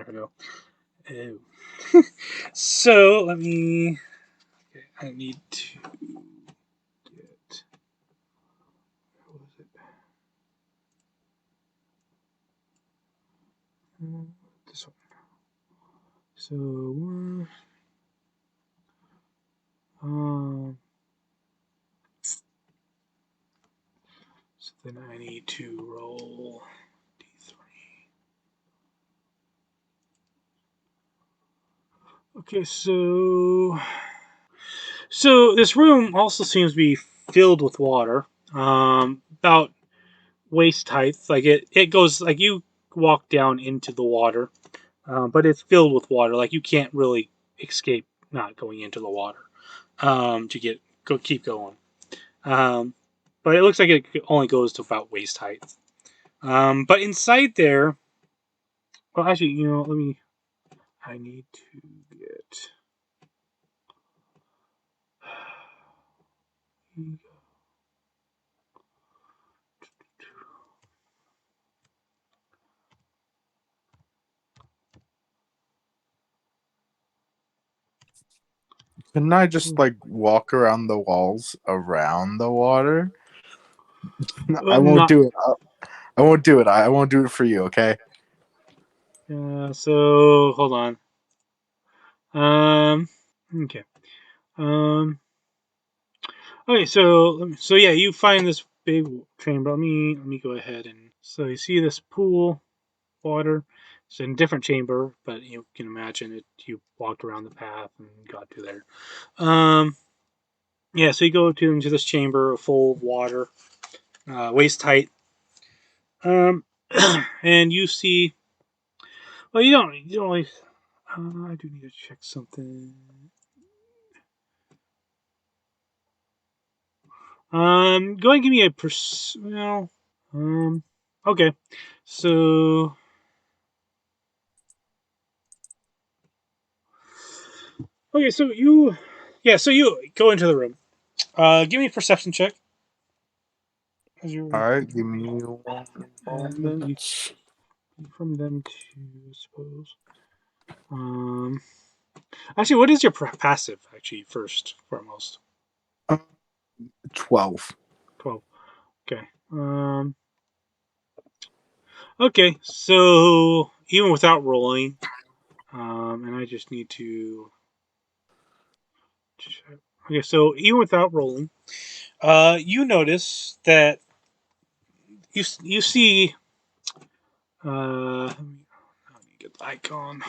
we go. Oh. So let me. Okay, I need to get. What was it? This one. So so then I need to roll d3. Okay, so this room also seems to be filled with water. About waist height. Like it goes like you walk down into the water, but it's filled with water. Like you can't really escape not going into the water to keep going. But it looks like it only goes to about waist height. But inside there, well, actually, let me. I need to get. Couldn't I just like walk around the walls around the water? I won't Not. do it. I won't do it. I won't do it for you, okay? So hold on. Okay. Okay. So yeah, you find this big chamber. Let me go ahead and so you see this pool water. It's in a different chamber, but you can imagine it. You walked around the path and got to there. Yeah. So you go into this chamber full of water, waist height. And you see. Well, you don't really. I do need to check something. Go ahead and give me a well. Okay. So okay, so you go into the room. Give me a perception check. As you're Alright, give me one and you moment. from them to suppose. Um, actually, what is your passive? Actually, first foremost, Uh, 12. 12. Okay. Okay. So even without rolling, and I just need to. Okay, so even without rolling, you notice that you see. Let me get the icon.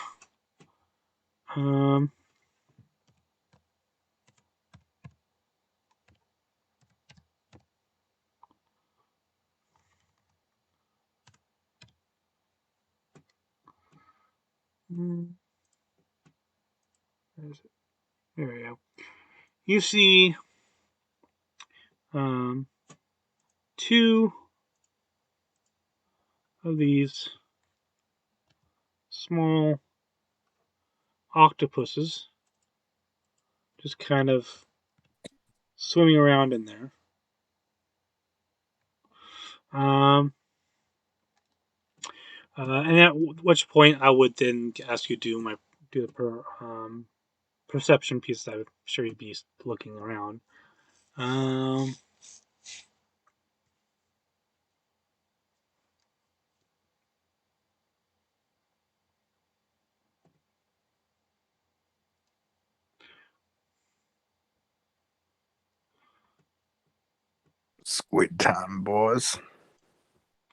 Um, where is it? There we go. You see um, two of these small octopuses just kind of swimming around in there. Um, and at which point I would then ask you to do the perception piece. I'm sure you'd be looking around. Um, Squid time, boys.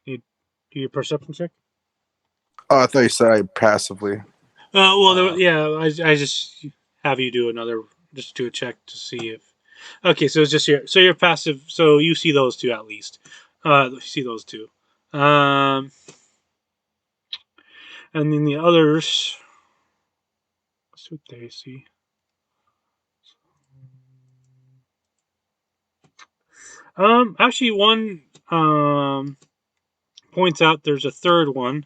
Do your perception check. Oh, I thought you said I passively. I just have you do another, just do a check to see if. Okay, so it's just your passive. So you see those two at least. You see those two. And then the others. Let's see what they see. Actually, one points out there's a third one.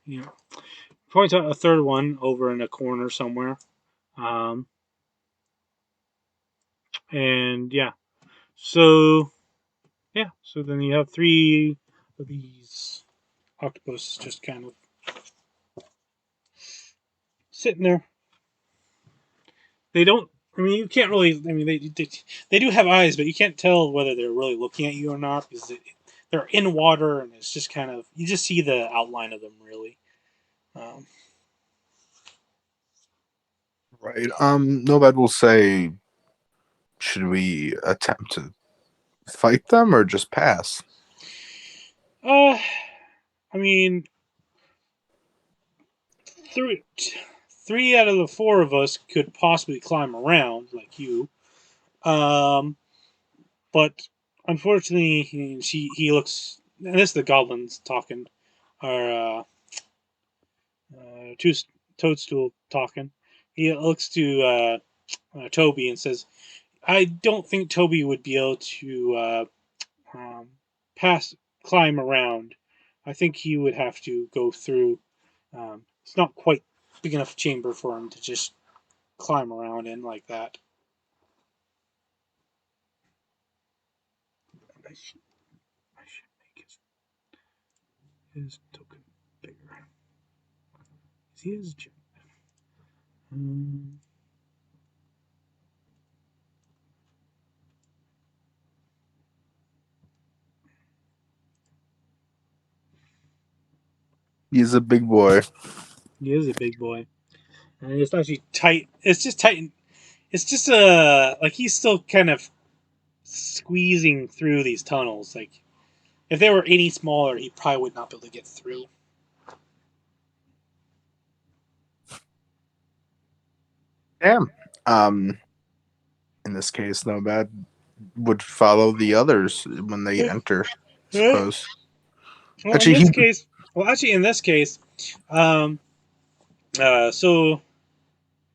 Yeah, points out a third one over in a corner somewhere. And yeah, so so then you have three of these octopus just kind of sitting there. They don't. I mean, you can't really. I mean, they do have eyes, but you can't tell whether they're really looking at you or not because they're in water, and it's just kind of you just see the outline of them really. Right. Nobad will say, should we attempt to fight them or just pass? I mean, three out of the four of us could possibly climb around like you. But unfortunately, he looks. And this is the goblins talking, or Toadstool talking. He looks to Toby and says, "I don't think Toby would be able to um, climb around. I think he would have to go through. It's not quite big enough chamber for him to just climb around in like that." I should make his token bigger. He is. Um, He's a big boy. he is a big boy, and it's actually tight. It's just tight. It's just like he's still kind of squeezing through these tunnels. Like if they were any smaller, he probably would not be able to get through. Damn. In this case, Nobad would follow the others when they enter, I suppose. Well, in Actually, this case, um, so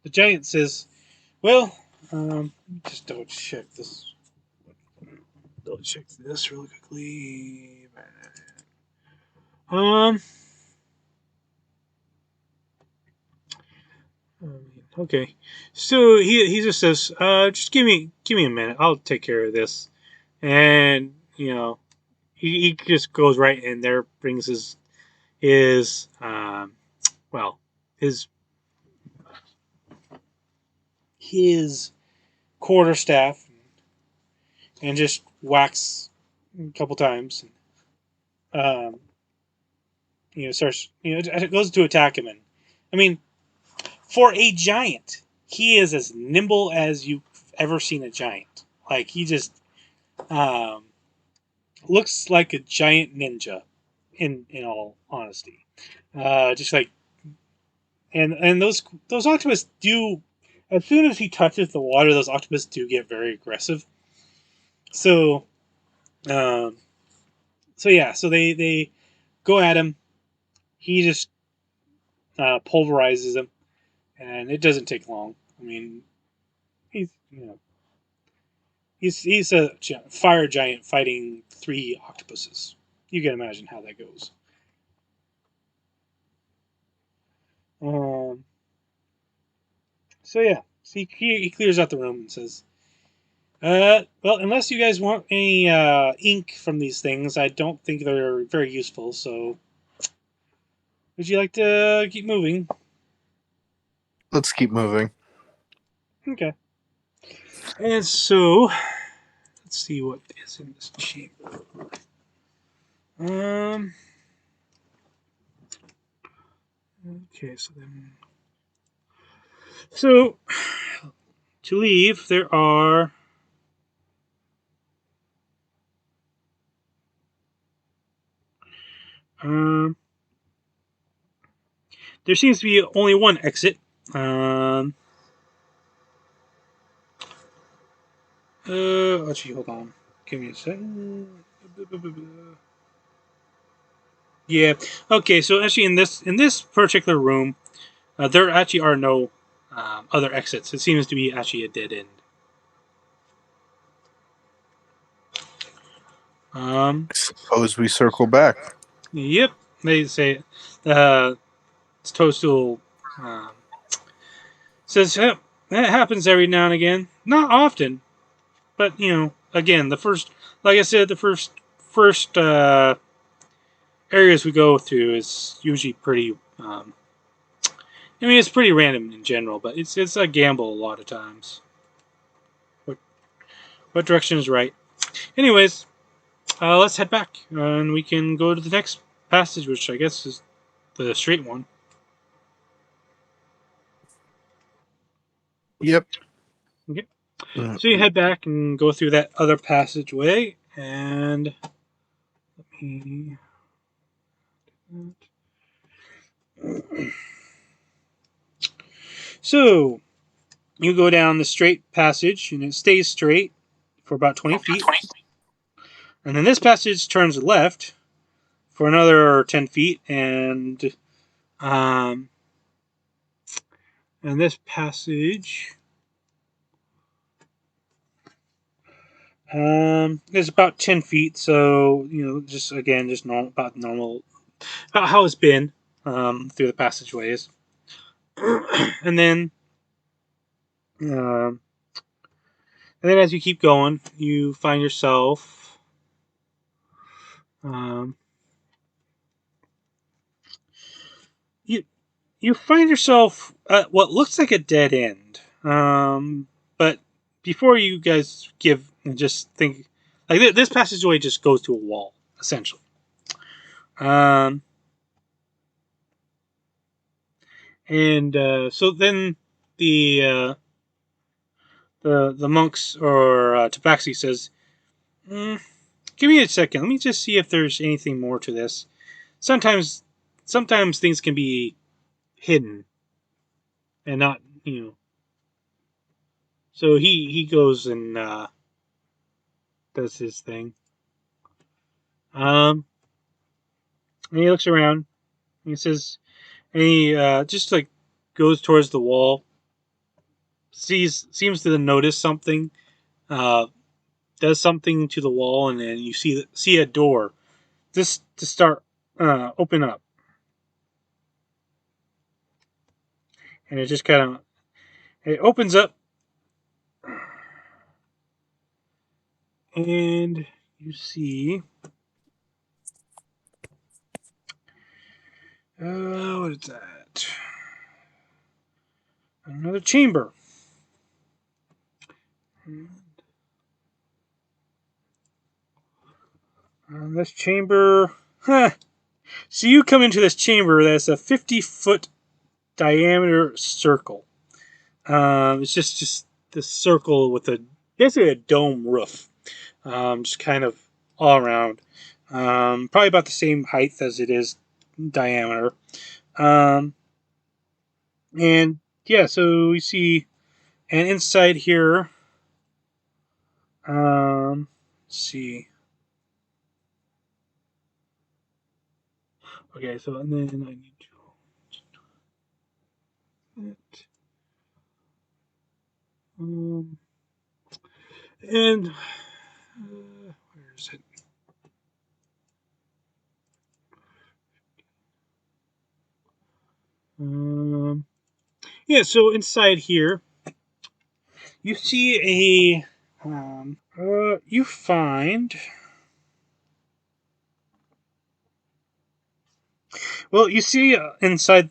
the giant says, "Well, just double check this. Double check this really quickly. Um, okay. So he just says, just give me a minute. I'll take care of this." And he just goes right in there, brings his well his his quarterstaff and just whacks a couple times. Um, starts it goes to attack him, and I mean, for a giant, he is as nimble as you've ever seen a giant. Like he just um, looks like a giant ninja. In all honesty, just like and those octopus do. As soon as he touches the water, those octopus do get very aggressive. So, um, so they go at him. He just pulverizes him, and it doesn't take long. I mean, he's he's a fire giant fighting three octopuses. You can imagine how that goes. Um, so yeah, so he clears out the room and says, well, unless you guys want any ink from these things, I don't think they're very useful. So, would you like to keep moving?" let's keep moving. Okay. And so, let's see what is in this chamber. Um, Okay, so to leave, there are um, there seems to be only one exit. Actually, hold on. Give me a second. Yeah. Okay. So actually, in this particular room, there actually are no other exits. It seems to be actually a dead end. Suppose we circle back. Yep. They say uh, Toadstool says that happens every now and again. Not often, but again, like I said, the first areas we go through is usually pretty. I mean, it's pretty random in general, but it's a gamble a lot of times. What direction is right? Anyways, let's head back, and we can go to the next passage, which I guess is the straight one. Yep. Okay. So you head back and go through that other passageway, and let me. So you go down the straight passage, and it stays straight for about 20 feet. And then this passage turns left for another 10 feet, and this passage is about 10 feet. So just about normal, about how it's been through the passageways. And then as you keep going, you find yourself you you find yourself at what looks like a dead end. But before you guys just think, like this passageway just goes to a wall essentially. And so then the the monks or Tabaxi says, "Give me a second. Let me just see if there's anything more to this. Sometimes things can be hidden and not So he goes and does his thing. And he looks around. And he says, and he just like goes towards the wall. Seems to notice something. Uh, does something to the wall, and then you see a door just to start open up, and it just kind of it opens up, and you see what is that? Another chamber. This chamber, huh? So you come into this chamber that's a 50-foot diameter circle. It's just this circle with basically a dome roof, just kind of all around. Probably about the same height as it is diameter. And yeah, so we see, and inside here, let's see. Okay, so and then I need to. And where is it? Yeah, so inside here, you see you find. Well, you see inside.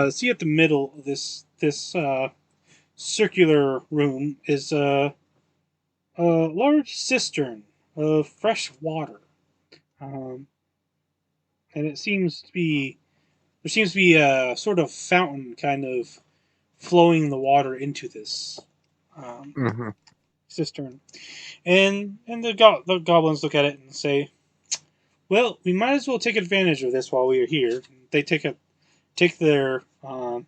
See at the middle of this circular room is a large cistern of fresh water, and it seems to be there seems to be a sort of fountain kind of flowing the water into this Mm-hmm. cistern. And the goblins look at it and say, "Well, we might as well take advantage of this while we are here." They take their uh,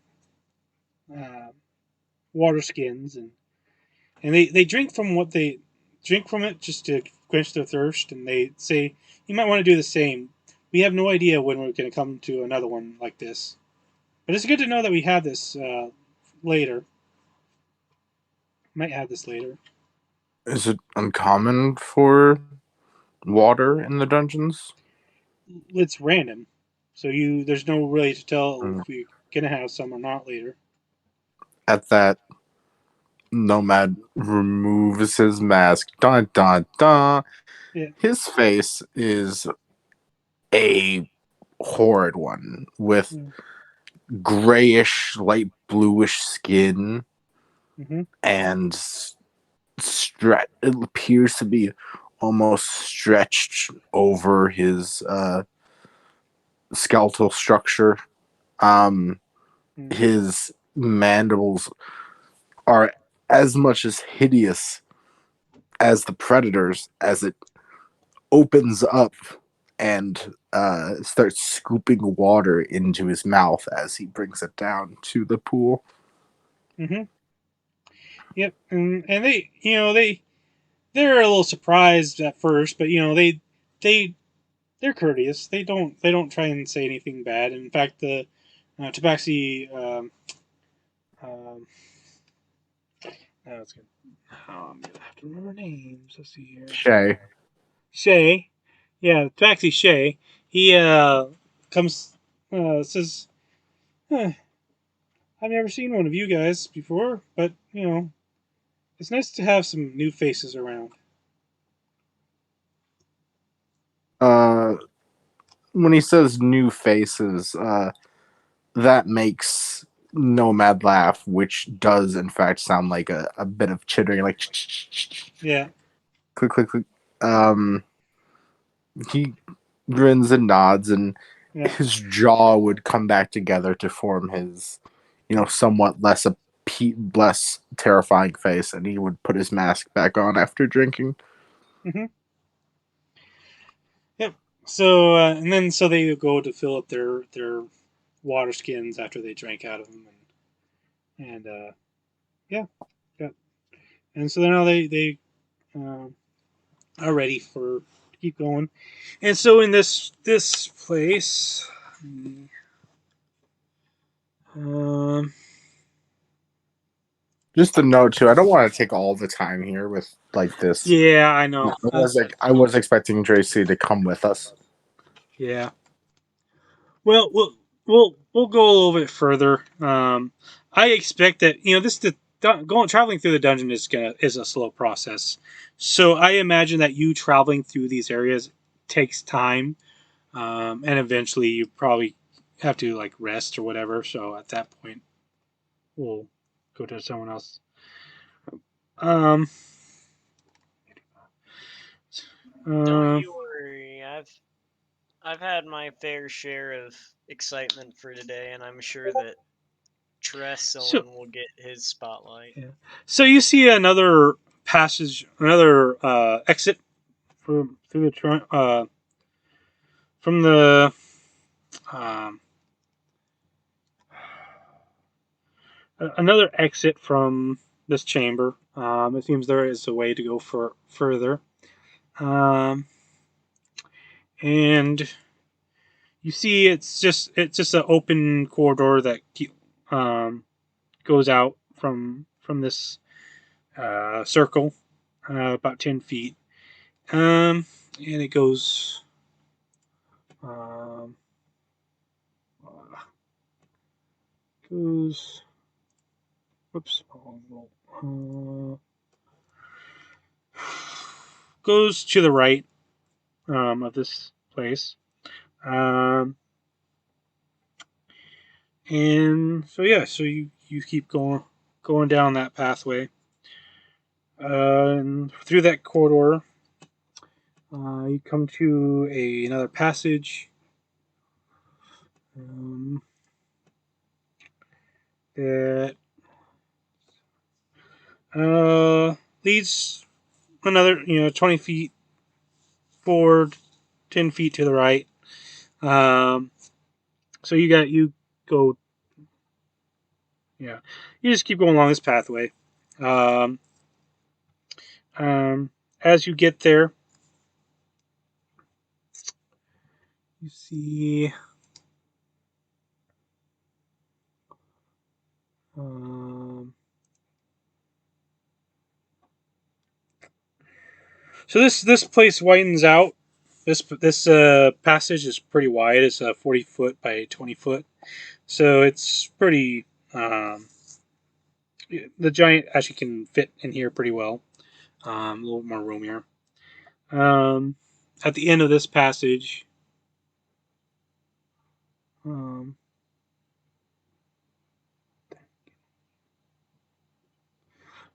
water skins and they drink from what they drink from it just to quench their thirst. And they say, "You might want to do the same. We have no idea when we're going to come to another one like this, but it's good to know that we have this later. Might have this later." Is it uncommon for water in the dungeons? It's random, so there's no way to tell Mm. if we're gonna have some or not later. At that, Nomad removes his mask. Dun dun dun. Yeah. His face is a horrid one with Mm. grayish, light bluish skin Mm-hmm. and it appears to be almost stretched over his skeletal structure. Um, Mm. his mandibles are as much as hideous as the predators as it opens up and starts scooping water into his mouth as he brings it down to the pool. Mm-hmm. Yep. And they they're a little surprised at first, but they they're courteous. They don't try and say anything bad. In fact, the Tabaxi it's good. I'm gonna have to remember names. Let's see here. Shay. Shay, yeah, Tabaxi Shay. He comes says, huh, "I've never seen one of you guys before, but it's nice to have some new faces around." Uh, when he says new faces, that makes Nomad laugh, which does in fact sound like a bit of chittering, like Yeah, click, click, click. Um, he grins and nods, and yeah. his jaw would come back together to form his, somewhat less terrifying face, and he would put his mask back on after drinking. Mm-hmm. Yep. So so they go to fill up their water skins after they drank out of them, and yeah, yeah. And so now they uh, are ready for to keep going. And so in this place, um, Just a note too. I don't want to take all the time here with like this. yeah, I know. I was expecting Tracy to come with us. Yeah. Well, we'll go a little bit further. I expect that going traveling through the dungeon is a slow process. So I imagine that you traveling through these areas takes time, and eventually you probably have to like rest or whatever. So at that point, we'll go to someone else. Um, Don't uh, you worry. I've had my fair share of excitement for today, and I'm sure that so Tresson will get his spotlight. yeah. So you see another passage, another exit through the from the um, another exit from this chamber. It seems there is a way to go further, um, and you see it's just an open corridor that um, goes out from this circle, about 10 feet, and it um, goes. Whoops. Uh, goes to the right of this place. Um, and so yeah, so you keep going down that pathway, and through that corridor, you come to another passage. It leads another 20 feet forward, 10 feet to the right. So you go, yeah, you just keep going along this pathway. Um, as you get there, you see. So this place widens out. This passage is pretty wide. It's 40 foot by 20 foot. So it's pretty. The giant actually can fit in here pretty well. A little more room here. At the end of this passage, um,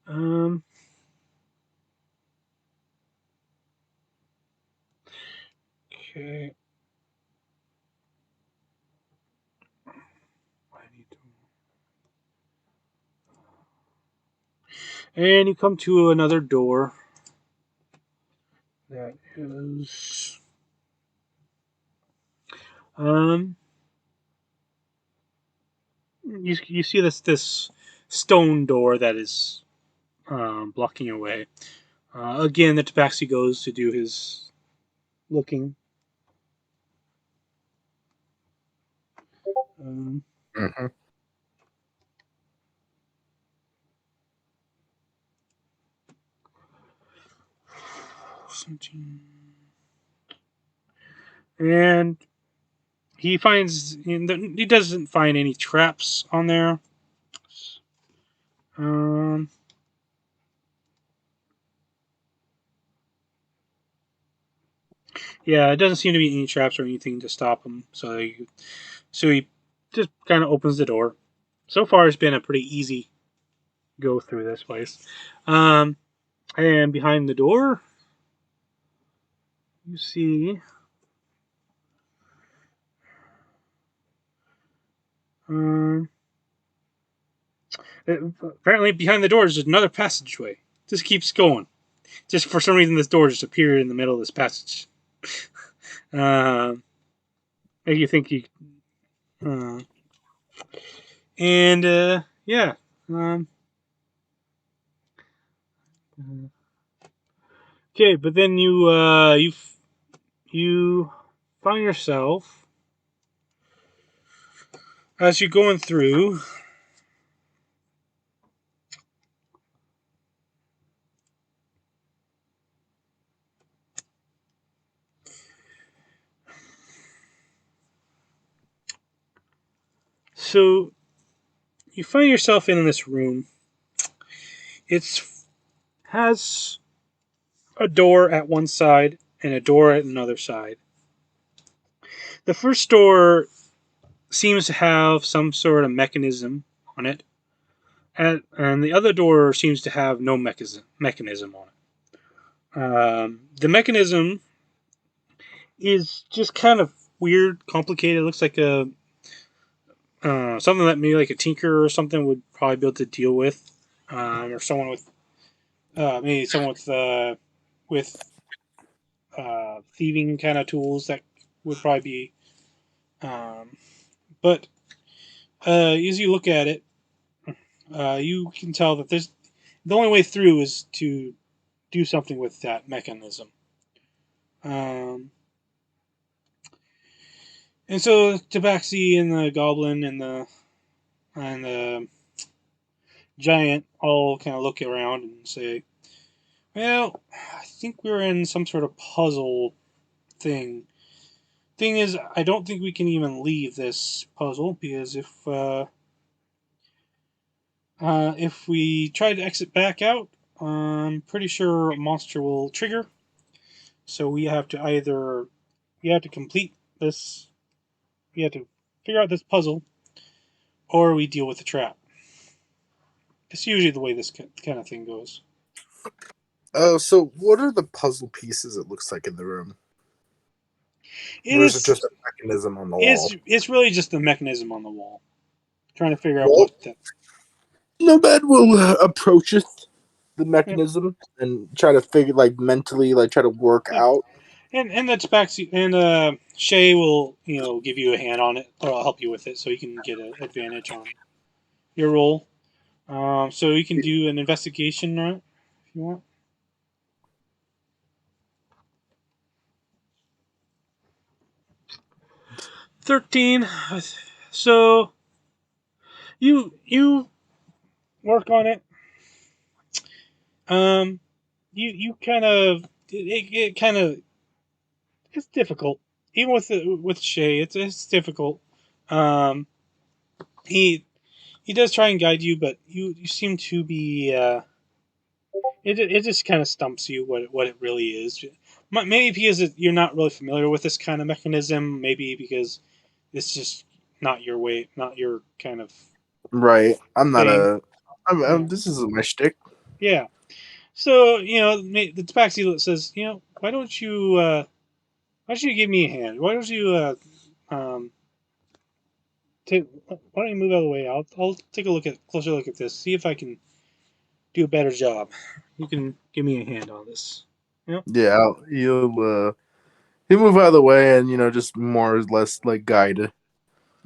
um, okay. And you come to another door. That is, you see this stone door that is blocking your way. Again, the tabaxi goes to do his looking. Um, Mm-hmm. and he doesn't find any traps on there. Um, yeah, it doesn't seem to be any traps or anything to stop him. So he just kind of opens the door. So far, it's been a pretty easy go through this place. And behind the door, you see. Um, Apparently, behind the door is another passageway. Just keeps going. Just for some reason, this door just appeared in the middle of this passage. Make you think you. Uh, and yeah. Okay, but then you find yourself as you're going through. So you find yourself in this room. It has a door at one side and a door at another side. The first door seems to have some sort of mechanism on it, and the other door seems to have no mechanism on it. The mechanism is just kind of weird, complicated. It looks like a something that maybe like a tinker or something would probably be able to deal with, or someone with maybe someone with thieving kind of tools that would probably be. But as you look at it, you can tell that the only way through is to do something with that mechanism. And so Tabaxi and the Goblin and the Giant all kind of look around and say, "Well, I think we're in some sort of puzzle thing. Thing is, I don't think we can even leave this puzzle because if we try to exit back out, I'm pretty sure a monster will trigger. So we have to complete this. We have to figure out this puzzle, or we deal with the trap. It's usually the way this kind of thing goes. Oh, so what are the puzzle pieces it looks like in the room? It Or is it is. just a mechanism on the wall? It's really just the mechanism on the wall. trying to figure out what. Nomad will approach it, the mechanism, and try to figure, mentally, try to work out. And that's back. And Shay will, give you a hand on it, or I'll help you with it, so you can get an advantage on your roll. So you can do an investigation if you want. 13. So you work on it. You kind of it kind of it's difficult. Even with Shay, it's difficult. Um, he does try and guide you, but you seem to be it just kind of stumps you what it really is. Maybe because you're not really familiar with this kind of mechanism. Maybe because it's just not your way, not your kind of Right. I'm not thing. this isn't my shtick. Yeah. So the tabaxi says, why don't you give me a hand? Why don't you um why don't you move out of the way? I'll take a closer look at this. See if I can do a better job. You can give me a hand on this. Yeah, he'll move out of the way and just more or less guide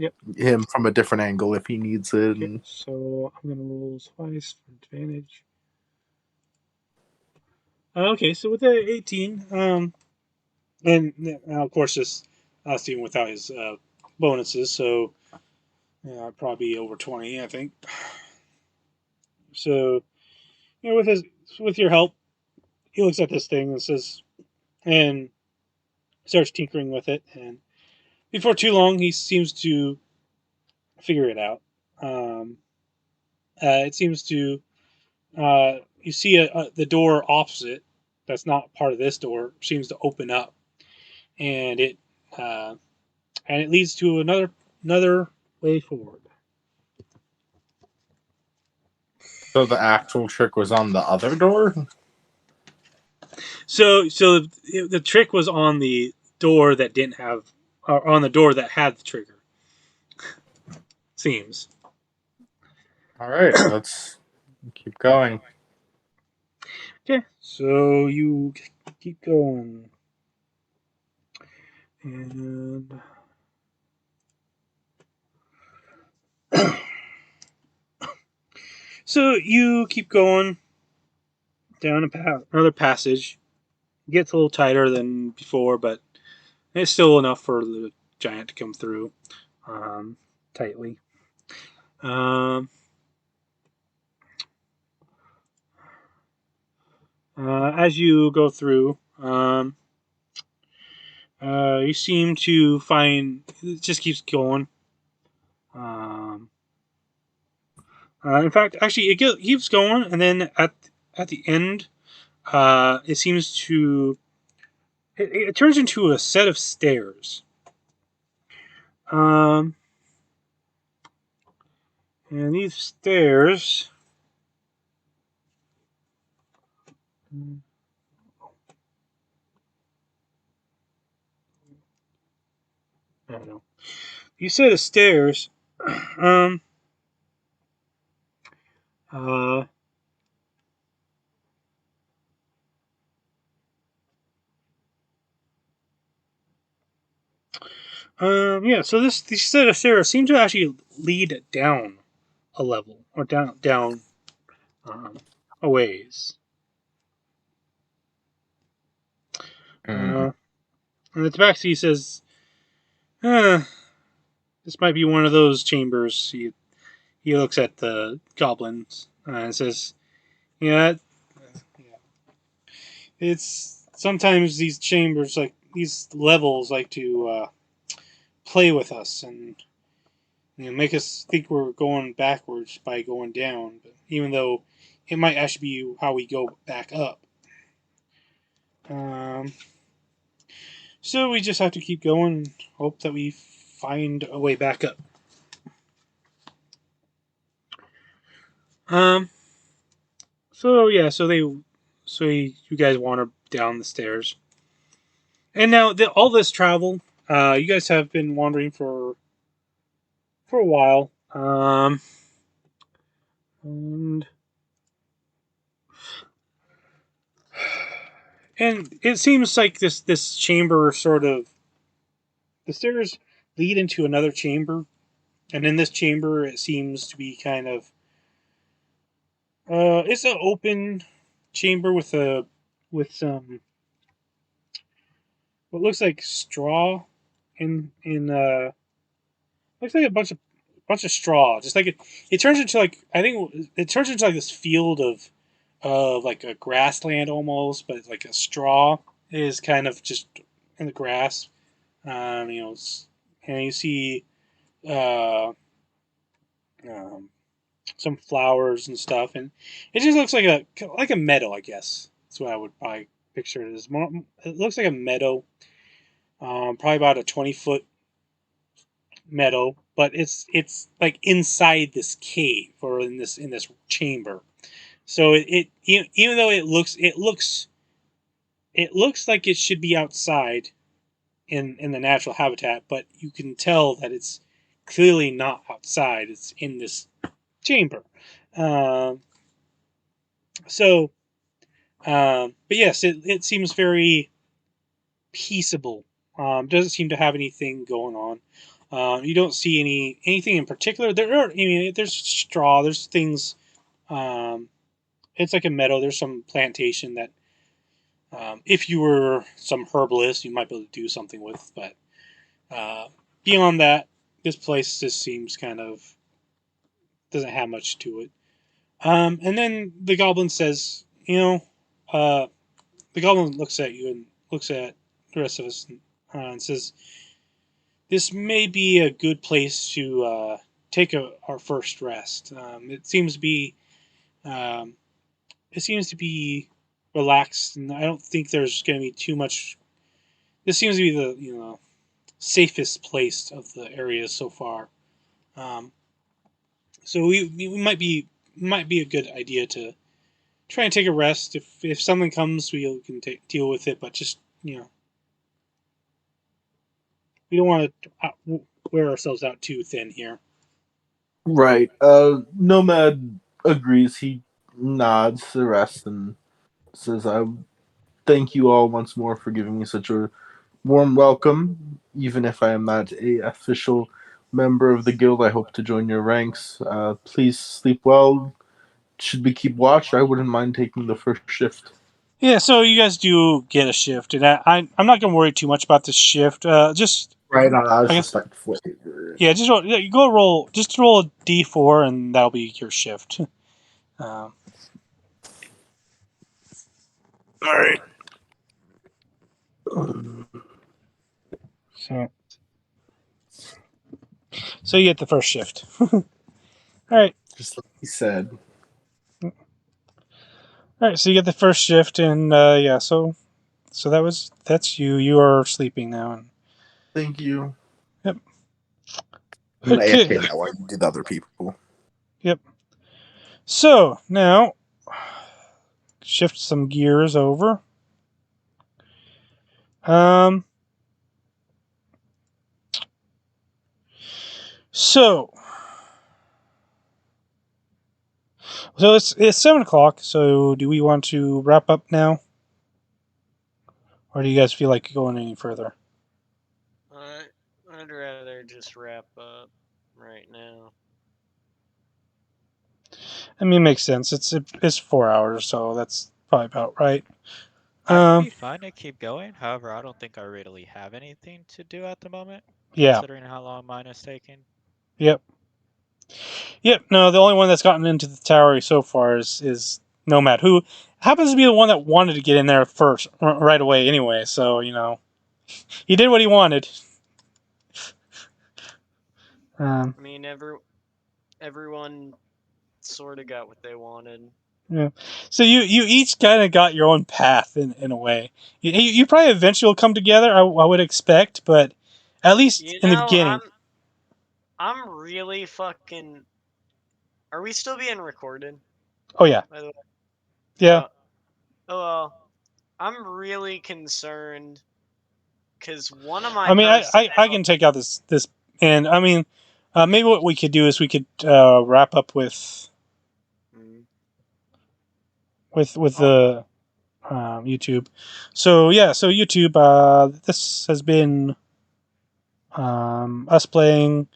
Yep. him from a different angle if he needs it. Okay. And So I'm gonna roll twice for advantage. Okay. So with the 18, and now of course this even without his bonuses, so I'd probably be over 20, I think. So with your help, he looks at this thing and says, and starts tinkering with it, and before too long, he seems to figure it out. It seems to you see the door opposite that's not part of this door seems to open up, and uh, it leads to another way forward. so the actual trick was on the other door. So the trick was on the door that didn't have, or on the door that had the trigger. Seems. All right, let's keep going. Okay, so you keep going, and so you keep going down another passage. It gets a little tighter than before, but it's still enough for the giant to come through tightly. Um, as you go through, you seem to find it just keeps going. Um, in fact, actually, it keeps going, and then at the end, it seems to it turns into a set of stairs. Um, and these stairs. I don't know. You said of stairs. Um. Uh. Yeah. So these set of stairs seem to actually lead down a level or down a ways. Mm. And the tabaxi says, "This might be one of those chambers." He looks at the goblins and says, "Yeah, it's sometimes these chambers like these levels like to play with us and make us think we're going backwards by going down. But even though it might actually be how we go back up. Um, so we just have to keep going and hope that we find a way back up. Um. So yeah. You guys wander down the stairs, and now all this travel. You guys have been wandering for a while. And it seems like this chamber sort of, the stairs lead into another chamber, and in this chamber it seems to be kind of it's an open chamber with some what looks like straw in looks like a bunch of straw. Just like it turns into like, I think it turns into like this field of like a grassland almost, but like a straw is kind of just in the grass. You know, and you see uh, um, some flowers and stuff, and it just looks like a meadow. I guess that's what I would probably picture it as. More, it looks like a meadow, probably about a 20-foot meadow, but it's like inside this cave or in this chamber. So even though it looks like it should be outside in the natural habitat, but you can tell that it's clearly not outside. It's in this chamber. Um, so, but yes, it seems very peaceable. Doesn't seem to have anything going on. You don't see anything in particular. There are, I mean, there's straw. There's things. Um, it's like a meadow. There's some plantation that, if you were some herbalist, you might be able to do something with. But beyond that, this place just seems kind of doesn't have much to it. And then the goblin says, the goblin looks at you and looks at the rest of us and says, "This may be a good place to take our first rest. Um, it seems to be relaxed, and I don't think there's going to be too much. This seems to be the safest place of the area so far. Um, so we might be a good idea to try and take a rest. If something comes, we can deal with it. But just we don't want to wear ourselves out too thin here." Right. Nomad agrees. He nods the rest and says, "I thank you all once more for giving me such a warm welcome. Even if I am not a official member of the guild, I hope to join your ranks. Please sleep well. Should we keep watch? I wouldn't mind taking the first shift." Yeah, so you guys do get a shift, and I'm not gonna worry too much about this shift. Just Right on. I I was guess just like flavor. yeah, you go roll, just roll a d4, and that'll be your shift. Um, All right. so you get the first shift. All right, Just like he said. all right. So you get the first shift, and yeah, so that's you. You are sleeping now. And, Thank you. yep. I'm gonna Okay. AFK that while you do the other people. Yep. So now shift some gears over. Um. So it's 7 o'clock. So do we want to wrap up now, or do you guys feel like going any further? I'd rather just wrap up right now. I mean, it makes sense. It's 4 hours, so that's probably about right. I'd be fine to keep going. However, I don't think I really have anything to do at the moment, Yeah. considering how long mine is taking. Yep. Yep. No, the only one that's gotten into the tower so far is Nomad, who happens to be the one that wanted to get in there first, right away. Anyway, so he did what he wanted. I mean, everyone sort of got what they wanted. Yeah. So you each kind of got your own path in a way. You probably eventually will come together. I would expect, but at least in the beginning. I'm really fucking. Are we still being recorded? Oh yeah. By the way. Yeah. Oh well. I'm really concerned because one of my. I mean, I can take out this, and I mean, Maybe what we could do is we could wrap up with Mm. the YouTube. So yeah, so YouTube. This has been us playing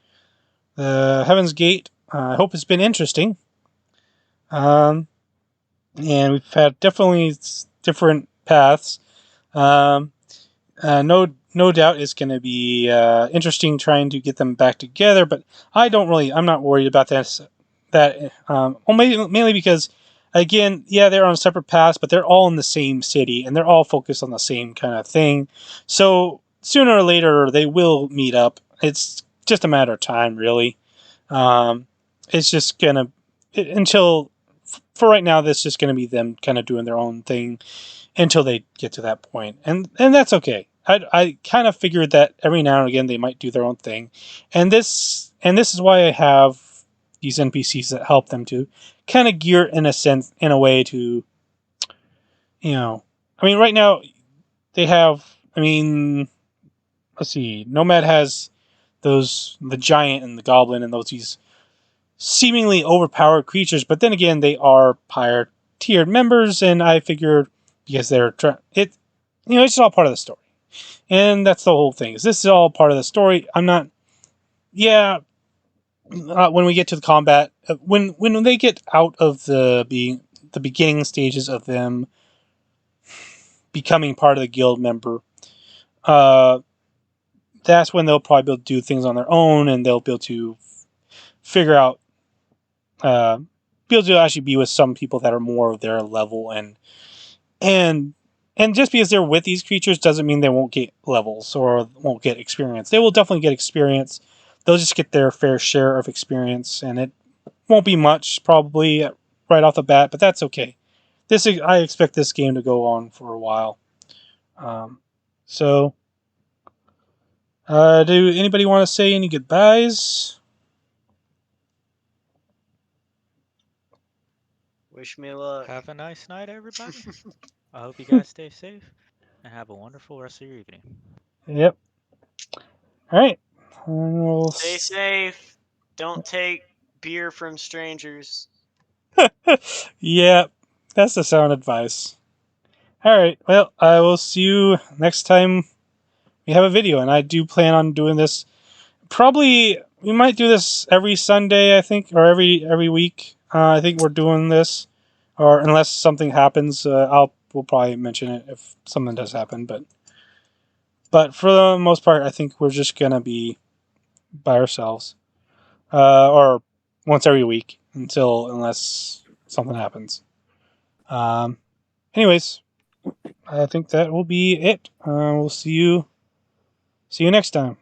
the Heavens Gate. I hope it's been interesting. And we've had definitely different paths. No doubt it's going to be interesting trying to get them back together, but I'm not worried about this. Well, mainly because, again, yeah, they're on separate paths, but they're all in the same city and they're all focused on the same kind of thing. So sooner or later they will meet up. It's just a matter of time, really. It's just gonna until for right now. This is just gonna be them kind of doing their own thing until they get to that point, and that's okay. I kind of figured that every now and again they might do their own thing, and this is why I have these NPCs that help them to kind of gear in a way to, I mean, right now they have. I mean, let's see. Nomad has the giant and the goblin and these seemingly overpowered creatures, but then again they are higher tiered members, and I figured because it's all part of the story, and that's the whole thing. Is this is all part of the story? I'm not. Yeah, when we get to the combat, when they get out of the beginning stages of them becoming part of the guild member, uh, that's when they'll probably be able to do things on their own, and they'll be able to figure out, be able to actually be with some people that are more of their level, and just because they're with these creatures doesn't mean they won't get levels or won't get experience. They will definitely get experience. They'll just get their fair share of experience, and it won't be much probably right off the bat, but that's okay. I expect this game to go on for a while. So, do anybody want to say any goodbyes? Wish me luck. Have a nice night, everybody. I hope you guys stay safe and have a wonderful rest of your evening. Yep. All right. Stay safe. Don't take beer from strangers. Yeah, that's the sound advice. All right. Well, I will see you next time we have a video, and I do plan on doing this. Probably we might do this every Sunday, I think, or every week. I think we're doing this, or unless something happens, we'll probably mention it if something does happen. But for the most part, I think we're just gonna be by ourselves, or once every week unless something happens. Anyways, I think that will be it. We'll see you next time.